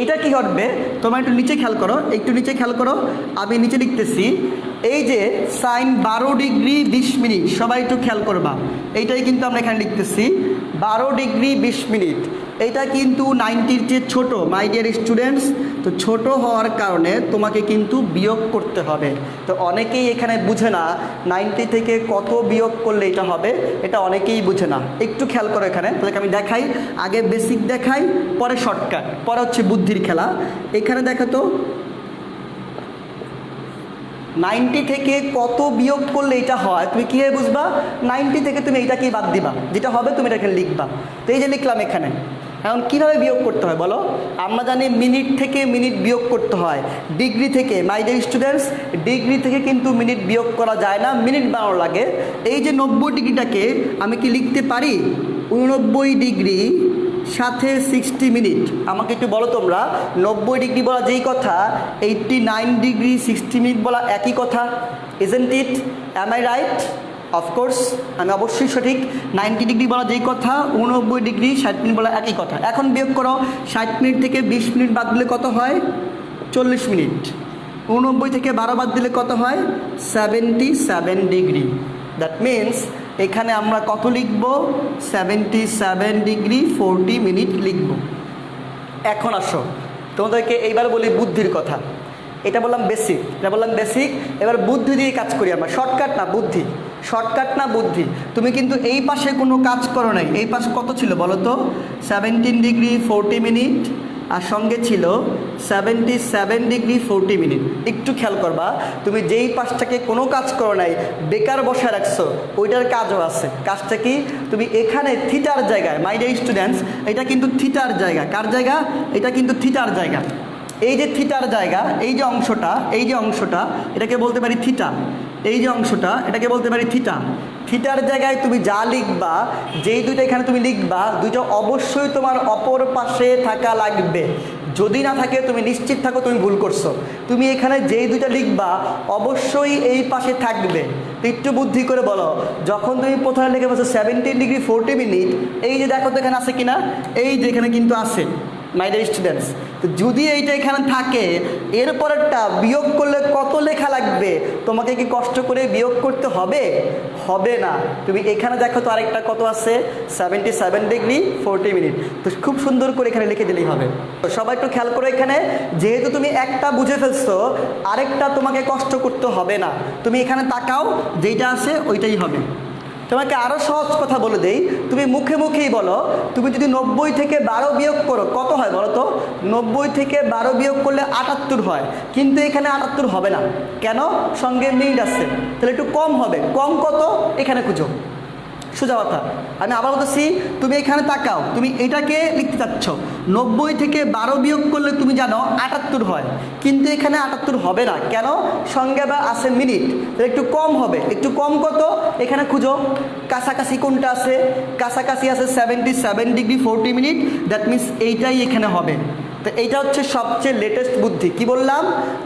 এটা কি ঘটবে, তোমরা একটু নিচে খেয়াল করো, একটু নিচে খেয়াল করো। আমি নিচে লিখতেছি, এই যে সাইন 12 ডিগ্রি 20 মিনিট, সবাই একটু খেয়াল করবা। এইটাই কিন্তু আমরা এখানে লিখতেছি 12 ডিগ্রি 20 মিনিট। এটা কিন্তু 90-র চেয়ে ছোট, মাই ডিয়ার স্টুডেন্টস। তো ছোট হওয়ার কারণে তোমাকে কিন্তু বিয়োগ করতে হবে। তো অনেকেই এখানে বুঝে না 90 থেকে কত বিয়োগ করলে এটা হবে, এটা অনেকেই বুঝে না। একটু খেয়াল করো এখানে, তাদেরকে আমি দেখাই। আগে বেসিক দেখাই, পরে শর্টকাট, পরে হচ্ছে বুদ্ধির খেলা। এখানে দেখো তো 90 থেকে কত বিয়োগ করলে এটা হয়, তুমি কীভাবে বুঝবা? 90 থেকে তুমি এইটাকেই বাদ দিবা, যেটা হবে তুমি এটা এখানে লিখবা। তো এই যে লিখলাম এখানে। এখন কীভাবে বিয়োগ করতে হয় বলো? আমরা জানি মিনিট থেকে মিনিট বিয়োগ করতে হয়, ডিগ্রি থেকে। মাই ডিয়ার স্টুডেন্টস, ডিগ্রি থেকে কিন্তু মিনিট বিয়োগ করা যায় না, মিনিট বানানো লাগে। এই যে 90 ডিগ্রিটাকে আমি কি লিখতে পারি 89 ডিগ্রি সাথে 60 মিনিট। আমাকে একটু বলো তোমরা, 90 ডিগ্রি বলা যেই কথা, 89 ডিগ্রি 60 মিনিট বলা একই কথা, isn't it? Am I right? Of course আমি অবশ্যই সঠিক। 90 ডিগ্রি বলা যেই কথা, 89 ডিগ্রি 60 মিনিট বলা একই কথা। এখন বিয়োগ করো, 60 মিনিট থেকে 20 মিনিট বাদ দিলে কত হয়? 40 মিনিট। 89 থেকে 12 বাদ দিলে কত হয়? 77 ডিগ্রি। দ্যাট মিন্স এখানে আমরা কত লিখব? 77 ডিগ্রি 40 মিনিট লিখব। এখন আসো তোমাদেরকে এইবার বলি বুদ্ধির কথা। এটা বললাম বেসিক, এটা বললাম বেসিক। এবার বুদ্ধি দিয়ে কাজ করি আমরা, শর্টকাট না বুদ্ধি, শর্টকাট না বুদ্ধি। তুমি কিন্তু এই পাশে কোনো কাজ করো নাই। এই পাশে কত ছিল বলো তো? 17 ডিগ্রি 40 মিনিট, আর সঙ্গে ছিল 77 ডিগ্রি 40 মিনিট। একটু খেয়াল করবা, তুমি যেই পাশটাকে কোনো কাজ করো নাই, বেকার বসে রাখছো, ওইটার কাজও আছে। কাজটা কি? তুমি এখানে থিটার জায়গায়, মাই ডিয়ার স্টুডেন্টস, এটা কিন্তু থিটার জায়গা। কার জায়গা? এটা কিন্তু থিটার জায়গা। এই যে থিটার জায়গা, এই যে অংশটা, এই যে অংশটা, এটাকে বলতে পারি থিটা। এই যে অংশটা, এটাকে বলতে পারি থিটা। থিটার জায়গায় তুমি যা লিখবা, যেই দুইটা এখানে তুমি লিখবা, দুইটা অবশ্যই তোমার অপর পাশে থাকা লাগবে। যদি না থাকে তুমি নিশ্চিত থাকো তুমি ভুল করছো। তুমি এখানে যেই দুইটা লিখবা অবশ্যই এই পাশে থাকবে। তো একটু বুদ্ধি করে বলো, যখন তুমি প্রথমে লিখে বলছো 17 ডিগ্রি 40 মিনিট, এই যে দেখো তো এখানে আছে কিনা? এই যে এখানে কিন্তু আছে মাই ডিয়ার স্টুডেন্টস। তো যদি এইটা এখানে থাকে, এরপরেরটা বিয়োগ করলে কত লেখা লাগবে? তোমাকে কি কষ্ট করে বিয়োগ করতে হবে? হবে না। তুমি এখানে দেখো তো আরেকটা কত আছে? 77 ডিগ্রি 40 মিনিট। তো খুব সুন্দর করে এখানে লিখে দিলেই হবে। তো সবাই একটু খেয়াল করো, এখানে যেহেতু তুমি একটা বুঝে ফেলছো, আরেকটা তোমাকে কষ্ট করতে হবে না। তুমি এখানে তাকাও, যেইটা আছে ওইটাই হবে। তোমাকে আরও সহজ কথা বলে দেই, তুমি মুখে মুখেই বলো, তুমি যদি 90 থেকে 12 বিয়োগ করো কত হয় বলো তো? 90 থেকে 12 বিয়োগ করলে 78 হয়, কিন্তু এখানে 78 হবে না। কেন? সঙ্গে মিনিট আছে, তাহলে একটু কম হবে। কম কত? এখানে খুঁজো, সোজা কথা। আমি আবার বলতেছি, তুমি এখানে তাকাও, তুমি এটাকে লিখতে চাচ্ছ, 90 থেকে 12 বিয়োগ করলে তুমি জানো 78 হয়, কিন্তু এখানে 78 হবে না। কেন? সঙ্গে আবার আছে মিনিট, তাহলে একটু কম হবে। একটু কম কত? এখানে খুঁজো, কাছাকাছি কোনটা আছে? কাছাকাছি আছে 77 ডিগ্রি 40 মিনিট। দ্যাট মিনস এইটাই এখানে হবে। তো এইটা হচ্ছে সবচেয়ে লেটেস্ট বুদ্ধি। কি বললাম?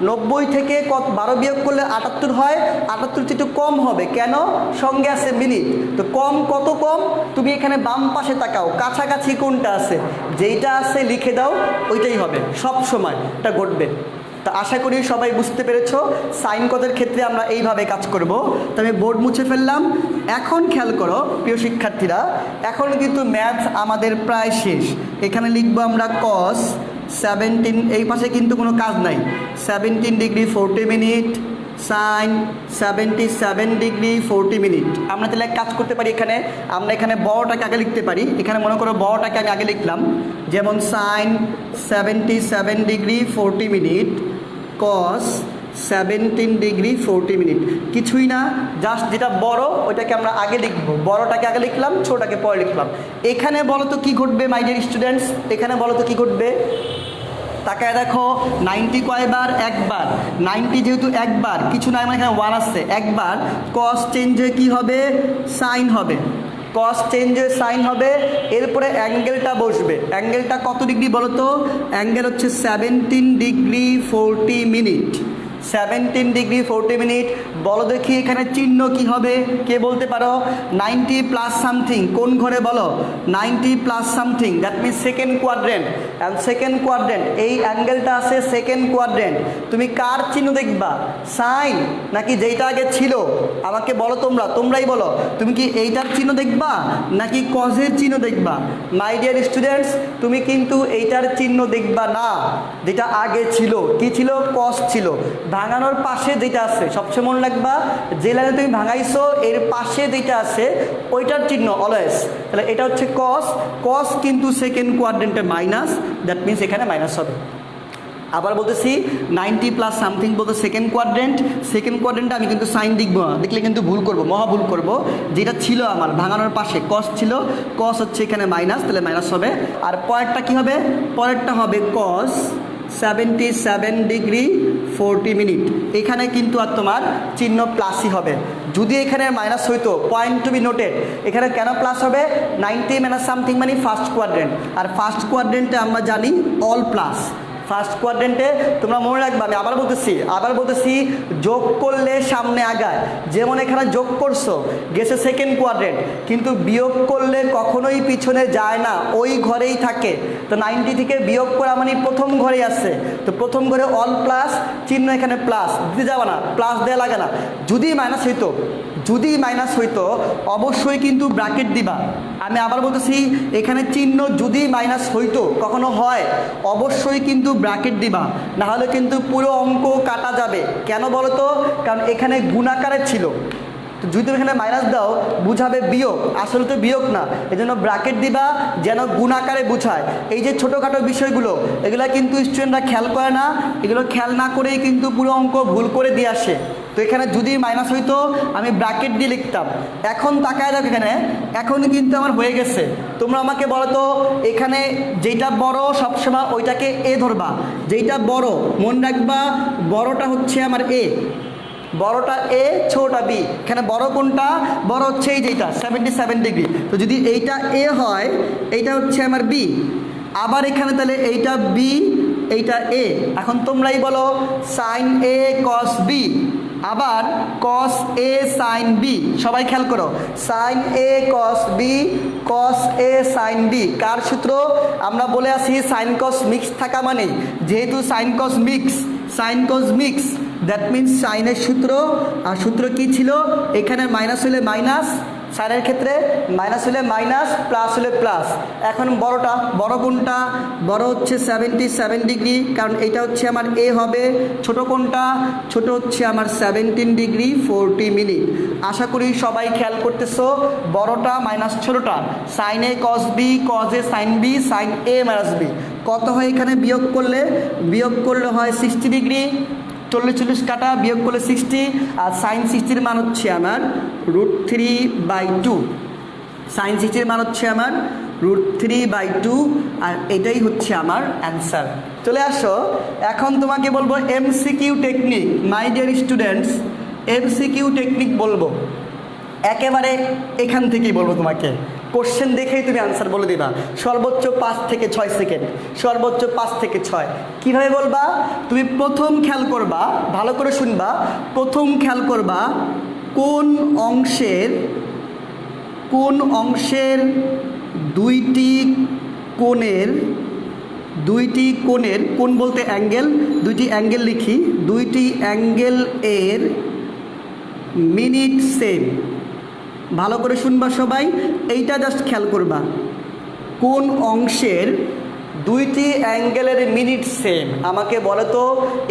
90 থেকে 12 বিয়োগ করলে 78 হয়, 78 একটু কম হবে। কেন? সঙ্গে আছে মিনিট। তো কম কত? কম তুমি এখানে বাম পাশে তাকাও, কাছাকাছি কোনটা আছে? যেইটা আছে লিখে দাও, ওইটাই হবে। সব সময় এটা ঘটবে। তা আশা করি সবাই বুঝতে পেরেছো। সাইন কদের ক্ষেত্রে আমরা এইভাবে কাজ করব। তো আমি বোর্ড মুছে ফেললাম। এখন খেয়াল করো প্রিয় শিক্ষার্থীরা, এখন কিন্তু ম্যাথ আমাদের প্রায় শেষ। এখানে লিখবো আমরা কস 17, এই পাশে কিন্তু কোনো কাজ নাই, 17 degree 40 minute sine 77 degree 40 minute. আমরা তাহলে এক কাজ করতে পারি, এখানে আমরা এখানে বড়টাকে আগে লিখতে পারি। এখানে মনে করো বড়টাকে আমি আগে লিখলাম, যেমন সাইন 77 ডিগ্রি 40 মিনিট কস 17 ডিগ্রি 40 মিনিট। কিছুই না, জাস্ট যেটা বড় ওইটাকে আমরা আগে লিখব। বড়টাকে আগে লিখলাম, ছোটটাকে পরে লিখলাম। এখানে বলো তো কী ঘটবে মাই ডিয়ার স্টুডেন্টস? এখানে বলো তো কী ঘটবে? তাকায় দেখো, 90 কয়বার? একবার। 90 যেহেতু একবার, কিছু না, আমার এখানে 1 আসছে, একবার। কস চেঞ্জ হয়ে কী হবে? সাইন হবে। কস চেঞ্জ হয়ে সাইন হবে। এরপরে অ্যাঙ্গেলটা বসবে। অ্যাঙ্গেলটা কত ডিগ্রি বলো তো? অ্যাঙ্গেল হচ্ছে 17 ডিগ্রি 40 মিনিট। 17 degree 40 minute. বলো দেখি এখানে চিহ্ন কি হবে? কে বলতে পারো? 90 প্লাস সামথিং। কোন ঘরে বলো? 90 plus something, that means second quadrant. And second quadrant, এই অ্যাঙ্গেলটা আছে সেকেন্ড কোয়াড্রেন্ট। তুমি কার চিহ্ন দেখবা? সাইন নাকি যেইটা আগে ছিল? আমাকে বলো, তোমরাই বলো, তুমি কি এইটার চিহ্ন দেখবা নাকি কজের চিহ্ন দেখবা? মাই ডিয়ার স্টুডেন্টস, তুমি কিন্তু এইটার চিহ্ন দেখবা না, যেটা আগে ছিল। কি ছিল? কস ছিল। ভাঙানোর পাশে যেটা আছে, সবসময় মনে রাখবা, যে লাইনে তুমি ভাঙাইছো এর পাশে যেটা আছে ওইটার চিহ্ন অলওয়েজ। তাহলে এটা হচ্ছে কস। কস কিন্তু সেকেন্ড কোয়াড্রেন্টে মাইনাস, দ্যাট মিনস এখানে মাইনাস হবে। আবার বলতেছি 90 প্লাস সামথিং বলতে সেকেন্ড কোয়াড্রেন্ট। সেকেন্ড কোয়াড্রেন্টে আমি কিন্তু সাইন দেখবো না, দেখলে কিন্তু ভুল করবো, মহা ভুল করবো। যেটা ছিল আমার ভাঙানোর পাশে কস ছিল, কস হচ্ছে এখানে মাইনাস, তাহলে মাইনাস হবে। আর পরেরটা কি হবে? পরেরটা হবে কস 77 ডিগ্রি 40 মিনিট। এখানে কিন্তু আর তোমার চিহ্ন প্লাসই হবে। যদি এখানে মাইনাস হইতো, পয়েন্ট টু বি নোটেড, এখানে কেন প্লাস হবে? 90 মাইনাস সামথিং মানে ফার্স্ট কোয়াড্রেন্ট, আর ফার্স্ট কোয়াড্রেন্টে আমরা জানি অল প্লাস। ফার্স্ট কোয়াড্রেন্টে তোমরা মনে রাখবে, আমি আবার বলতেছি যোগ করলে সামনে আগায়। যেমন এখানে যোগ করছো, গেছে সেকেন্ড কোয়াড্রেন্ট, কিন্তু বিয়োগ করলে কখনোই পিছনে যায় না, ওই ঘরেই থাকে। তো 90 থেকে বিয়োগ করা মানে প্রথম ঘরেই আছে, তো প্রথম ঘরে অল প্লাস, চিহ্ন এখানে প্লাস দিতে যাবে না, প্লাস দেওয়া লাগে না। যদি মাইনাস হইতো অবশ্যই কিন্তু ব্র্যাকেট দিবা। আমি আবার বলতেছি, এখানে চিহ্ন যদি মাইনাস হইতো, কখনো হয়, অবশ্যই কিন্তু ব্র্যাকেট দিবা, না হলে কিন্তু পুরো অঙ্ক কাটা যাবে। কেন বলো তো? কারণ এখানে গুণাকারে ছিল, তো যদি তুমি এখানে মাইনাস দাও বুঝাবে বিয়োগ, আসলে তো বিয়োগ না, এই জন্য ব্র্যাকেট দিবা যেন গুণাকারে বুঝায়। এই যে ছোটোখাটো বিষয়গুলো, এগুলো কিন্তু স্টুডেন্টরা খেয়াল করে না, এগুলো খেয়াল না করেই কিন্তু পুরো অঙ্ক ভুল করে দিয়ে আসে। তো এখানে যদি মাইনাস হইতো আমি ব্র্যাকেট দিয়ে লিখতাম। এখন তাকায় দেখো, এখানে এখন কিন্তু আমার হয়ে গেছে। তোমরা আমাকে বলো তো, এখানে যেটা বড় সবসময় ওইটাকে এ ধরবা, যেটা বড় মনে রাখবা, বড়টা হচ্ছে আমার এ, বড়টা এ, ছোটটা বি। এখানে বড় কোনটা? বড় হচ্ছে এই যেটা 77 ডিগ্রি। তো যদি এইটা এ হয়, এইটা হচ্ছে আমার বি, আবার এখানে তাহলে এইটা বি, এইটা এ। এখন তোমরাই বলো, সাইন এ কস বি, আবার কস এ সাইন বি। সবাই খেয়াল করো, sign A cos B, cos A sine B. কার সূত্র? আমরা বলে আসি সাইন কস মিক্স থাকা মানে, যেহেতু sign cos mix, that means সাইনের সূত্র, আর সূত্র কি ছিল? এখানে মাইনাস হলে মাইনাস, সাইনের ক্ষেত্রে মাইনাস হলে মাইনাস, প্লাস হলে প্লাস। এখন বড় কোনটা? বড় হচ্ছে 77 ডিগ্রি, কারণ এটা হচ্ছে আমার এ হবে। ছোট কোনটা? ছোট হচ্ছে আমার 17 ডিগ্রি 40 মিনিট। আশা করি সবাই খেয়াল করতেছো, বড়টা মাইনাস ছোটটা, sign A cos B, cos A sine B, sign A minus B. কত হয় এখানে বিয়োগ করলে হয় 60 ডিগ্রি। 40 কাটা বিয়োগ করলে 60, আর সাইন 60-র মান হচ্ছে আমার √3/2। সাইন 60-র মান হচ্ছে আমার √3/2, আর এটাই হচ্ছে আমার অ্যান্সার। চলে আসো, এখন তোমাকে বলবো MCQ technique. My dear students, MCQ technique বলবো, একেবারে এখান থেকেই বলবো তোমাকে। কোশ্চেন দেখেই তুমি আনসার বলে দিবা, সর্বোচ্চ 5 থেকে 6 সেকেন্ড, সর্বোচ্চ 5 থেকে 6। কীভাবে বলবা? তুমি প্রথম খেয়াল করবা, ভালো করে শুনবা, প্রথম খেয়াল করবা কোন অংশের দুইটি কোণের, কোণ বলতে অ্যাঙ্গেল, দুইটি অ্যাঙ্গেল লিখি, দুইটি অ্যাঙ্গেল এর মিনিট সেম। ভালো করে শুনবা সবাই, এইটা জাস্ট খেয়াল করবা, কোন অংশের দুইটি অ্যাঙ্গেলের মিনিট সেম। আমাকে বলে তো,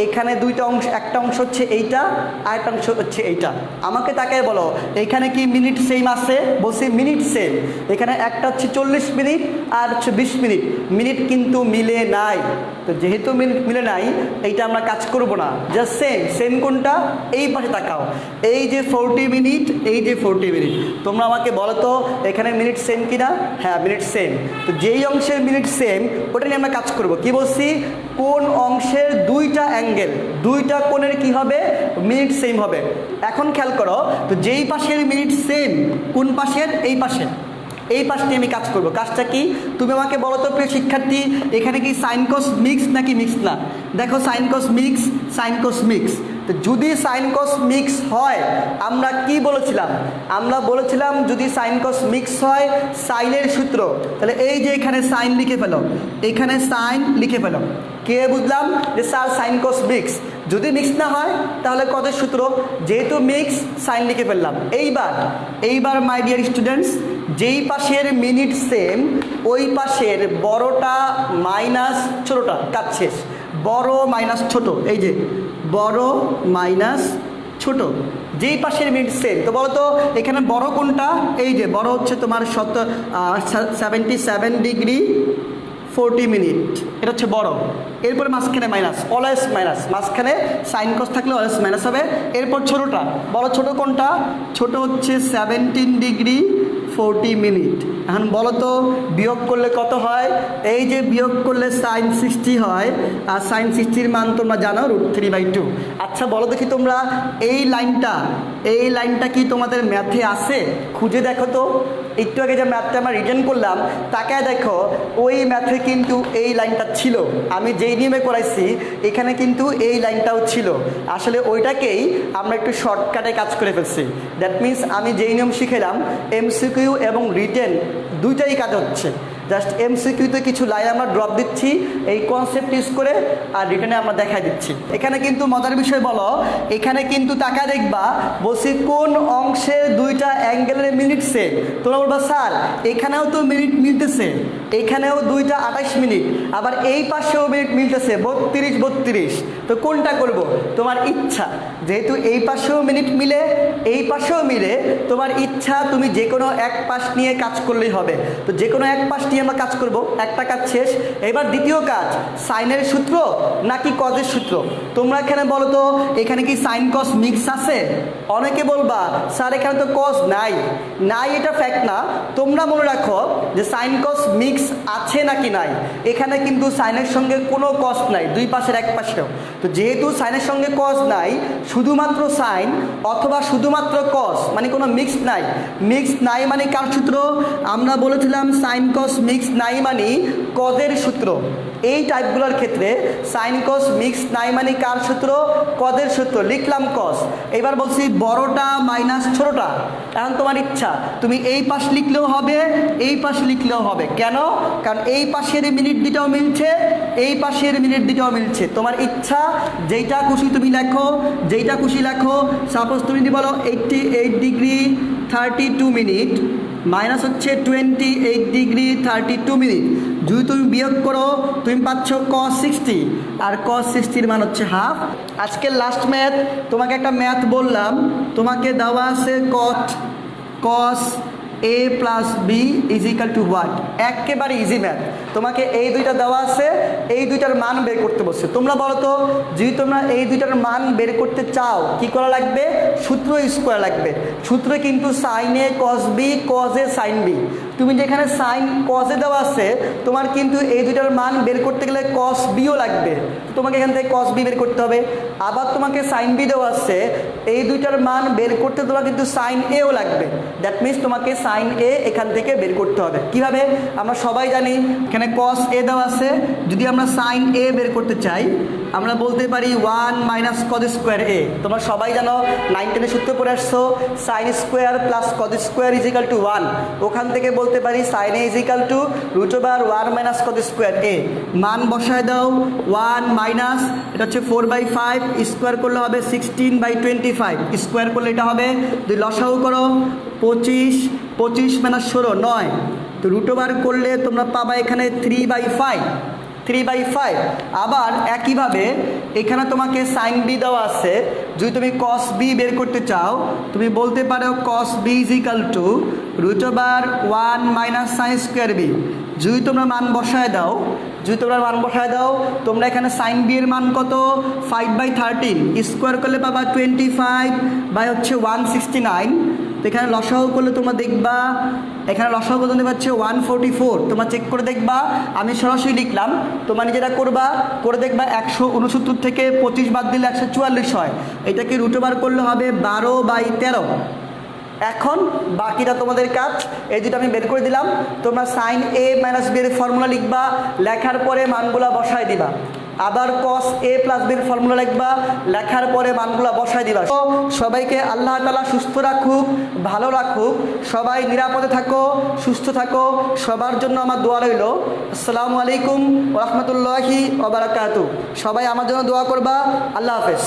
এখানে দুইটা অংশ, একটা অংশ হচ্ছে এইটা, আর একটা অংশ হচ্ছে এইটা। আমাকে তাকায় বলো, এখানে কি মিনিট সেম আছে? বলছি মিনিট সেম। এখানে একটা হচ্ছে 40 মিনিট আর হচ্ছে 20 মিনিট, মিনিট কিন্তু মিলে নাই। তো যেহেতু মিনিট মিলে নাই, এইটা আমরা কাজ করব না, জাস্ট সেম কোনটা? এই পাশে তাকাও, এই যে 40 মিনিট, এই যে 40 মিনিট। তোমরা আমাকে বলো তো, এখানে মিনিট সেম কিনা? হ্যাঁ, মিনিট সেম। তো যেই অংশের মিনিট সেম, ওটা নিয়ে আমরা কাজ করব। কি বলছি? কোন অংশের দুইটা অ্যাঙ্গেল, দুইটা কোণের কি হবে? মিনিট সেম হবে। এখন খেয়াল করো, তো যেই পাশের মিনিট সেম, কোন পাশের? এই পাশে। এই পাশ নিয়ে আমি কাজ করব। কাজটা কি? তুমি আমাকে বলো তো প্রিয় শিক্ষার্থী, এখানে কি সাইন কস মিক্স নাকি মিক্স না? দেখো, সাইন কস মিক্স। তো যদি সাইন কস মিক্স হয়, আমরা কি বলেছিলাম? আমরা বলেছিলাম যদি সাইন কস মিক্স হয়, সাইনের সূত্র। তাহলে এই যে এখানে সাইন লিখে ফেলো, এখানে সাইন লিখে ফেলো। কে বুঝলাম যে স্যার সাইন কস মিক্স। যদি মিক্স না হয় তাহলে কত সূত্র? যেহেতু মিক্স, সাইন লিখে ফেললাম। এইবার মাই ডিয়ার স্টুডেন্টস, যেই পাশের মিনিট সেম, ওই পাশের বড়টা মাইনাস ছোটটা, কাজ শেষ। বড় মাইনাস ছোট, এই যে বড় মাইনাস ছোট, যেই পাশের মিনিট সেম। তো বলো তো, এখানে বড় কোনটা? এই যে বড় হচ্ছে তোমার 77 ডিগ্রি 40 মিনিট, এটা হচ্ছে বড়। এরপরে মাঝখানে মাইনাস, অলওয়েজ মাইনাস, মাঝখানে সাইন কস থাকলে অলওয়েজ মাইনাস হবে। এরপর ছোটোটা, বড় ছোট কোনটা? ছোট হচ্ছে 17 ডিগ্রি 40 মিনিট। এখন বলো তো বিয়োগ করলে কত হয়? এই যে বিয়োগ করলে sin 60 হয়, আর sin 60 মান তোমরা জানো √3/2। আচ্ছা বলো দেখি তোমরা এই লাইনটা কি তোমাদের ম্যাথে আছে? খুঁজে দেখো তো। একটু আগে যে ম্যাথটা আমরা রিটার্ন করলাম তাকায় দেখো, ওই ম্যাথে কিন্তু এই লাইনটা ছিল। আমি যেই নিয়মে করাইছি এখানে কিন্তু এই লাইনটাও ছিল। আসলে ওইটাকেই আমরা একটু শর্টকাটে কাজ করে ফেলছি। দ্যাট মিন্স আমি যেই নিয়ম শিখেলাম এমসিকিউ এবং রিটেন দুইটাই কাজ হচ্ছে। জাস্ট এমসিকিউতে কিছু লাইন আমরা ড্রপ দিচ্ছি এই কনসেপ্ট ইউজ করে, আর রিটেনে আমরা দেখাই দিচ্ছি। এখানে কিন্তু মজার বিষয় বলো, এখানে কিন্তু টাকা দেখবা বলছি কোন অংশের দুইটা অ্যাঙ্গেলের মিনিট সেম। তোমরা বলবা স্যার এখানেও তো মিনিট মিলতেছে, এখানেও 2টা 28 মিনিট, আবার এই পাশেও মিনিট মিলতেছে 32। তো কোনটা করব? তোমার ইচ্ছা। যেহেতু এই পাশেও মিনিট মিলে এই পাশেও মিলে, তোমার ইচ্ছা, তুমি যে কোনো এক পাশ নিয়ে কাজ করলেই হবে। তো যে কোনো এক পাশ নিয়ে আমরা কাজ করব, একটা কাজ শেষ। এবার দ্বিতীয় কাজ, সাইনের সূত্র নাকি কজের সূত্র? তোমরা এখানে বলো তো এখানে কি সাইন কস মিক্স আছে? অনেকে বলবা স্যার এখানে তো কস নাই। এটা ফ্যাক্ট না। তোমরা মনে রাখো যে সাইন কস মিক্স আছে নাকি নাই। এখানে কিন্তু সাইনের সঙ্গে কোনো কস নাই, দুই পাশের এক পাশেও। তো যেহেতু সাইনের সঙ্গে কস নাই, শুধুমাত্র সাইন অথবা শুধুমাত্র কস, মানে কোনো মিক্স নাই মানে কার সূত্র? আমরা বলেছিলাম সাইন কস মিক্স নাই মানে কজের সূত্র। এই টাইপগুলোর ক্ষেত্রে সাইন কস মিক্স নাই মানে কার সূত্র? কজের সূত্র। লিখলাম কস। এবার বলছি বড়টা মাইনাস ছোটটা। এখন তোমার ইচ্ছা, তুমি এই পাশ লিখলেও হবে, এই পাশ লিখলেও হবে। কেন? কারণ এই পাশের মিনিট দুটাও মিলছে, এই পাশের মিনিট দুটাও মিলছে। তোমার ইচ্ছা যেইটা খুশি তুমি লেখো, যেইটা খুশি লেখো। সাপোজ তুমি যদি বলো 88 ডিগ্রি 32 মিনিট মাইনাস হচ্ছে 28 ডিগ্রি 32 মিনিট। যদি তুমি বিয়োগ করো তুমি পাচ্ছ cos 60, আর cos 60 মান হচ্ছে হাফ। আজকের লাস্ট ম্যাথ, তোমাকে একটা ম্যাথ বললাম, তোমাকে দেওয়া আছে cos a plus B is equal to what? একেবারে ইজি ম্যাথ। তোমাকে এই দুইটা দেওয়া আছে, এই দুইটার মান বের করতে বলছে। তোমরা বলো তো যদি তোমরা এই দুইটার মান বের করতে চাও কি করা লাগবে? সূত্র ইউজ করা লাগবে। সূত্রে কিন্তু sine A cos B, cos A sine B. তুমি যেখানে সাইন কজে দেওয়া আছে, তোমার কিন্তু এই দুইটার মান বের করতে গেলে কস বিও লাগবে। তোমাকে এখান থেকে কস বি বের করতে হবে। আবার তোমাকে সাইন বি দেওয়া আছে, এই দুইটার মান বের করতে তোমার কিন্তু সাইন এও লাগবে। দ্যাট মিনস তোমাকে সাইন এ এখান থেকে বের করতে হবে। কিভাবে? আমরা সবাই জানি এখানে কস এ দেওয়া আছে। যদি আমরা সাইন এ বের করতে চাই আমরা বলতে পারি 1 মাইনাস কজ স্কোয়ার এ। তোমরা সবাই জানো 9 10 সূত্র পড়ে আসছো, sine square plus cos square is equal to 1। ওখান থেকে বলতে পারি sine A is equal to √1 minus cos square A. মান বসায় দাও 1 মাইনাস, এটা হচ্ছে 4/5, স্কোয়ার করলে হবে 16/25, স্কোয়ার করলে এটা হবে, যদি লসাগু করো 25 মাইনাস 16 9। তো √1 করলে তোমরা পাবা এখানে 3/5। আবার একইভাবে এখানে তোমাকে সাইন বি দেওয়া আছে। যদি তুমি কস বি বের করতে চাও তুমি বলতে পারো cos B is equal to √1 minus sine square B. যদি তোমরা মান বসায় দাও তোমরা এখানে সাইন বি এর মান কত? 5/13, স্কোয়ার করলে পাবা 25/169। তো এখানে লসাগু করলে তোমরা দেখবা এখানে লসাগু কত পাচ্ছে 144। তোমরা চেক করে দেখবা, আমি সরাসরি লিখলাম, তোমরা নিজেরা করে দেখবা 169 থেকে 25 বাদ দিলে 144 হয়। এটাকে √1 করলে হবে 12/13। এখন বাকিটা তোমাদের কাজ। এই দুটো আমি বের করে দিলাম। তোমরা সাইন এ মাইনাস বি এর ফর্মুলা লিখবা, লেখার পরে মানগুলা বসায় দিবা। আবার cos a প্লাস বির ফর্মুলা লিখবা, লেখার পরে মানগুলা বসায় দিবা। তো সবাইকে আল্লাহ তাআলা সুস্থ রাখুক, ভালো রাখুক, সবাই নিরাপদে থাকো, সুস্থ থাকো, সবার জন্য আমার দোয়া রইল। আসসালামু আলাইকুম ওয়া রাহমাতুল্লাহি ওয়া বারাকাতুহু। সবাই আমার জন্য দোয়া করবা। আল্লাহ হাফেজ।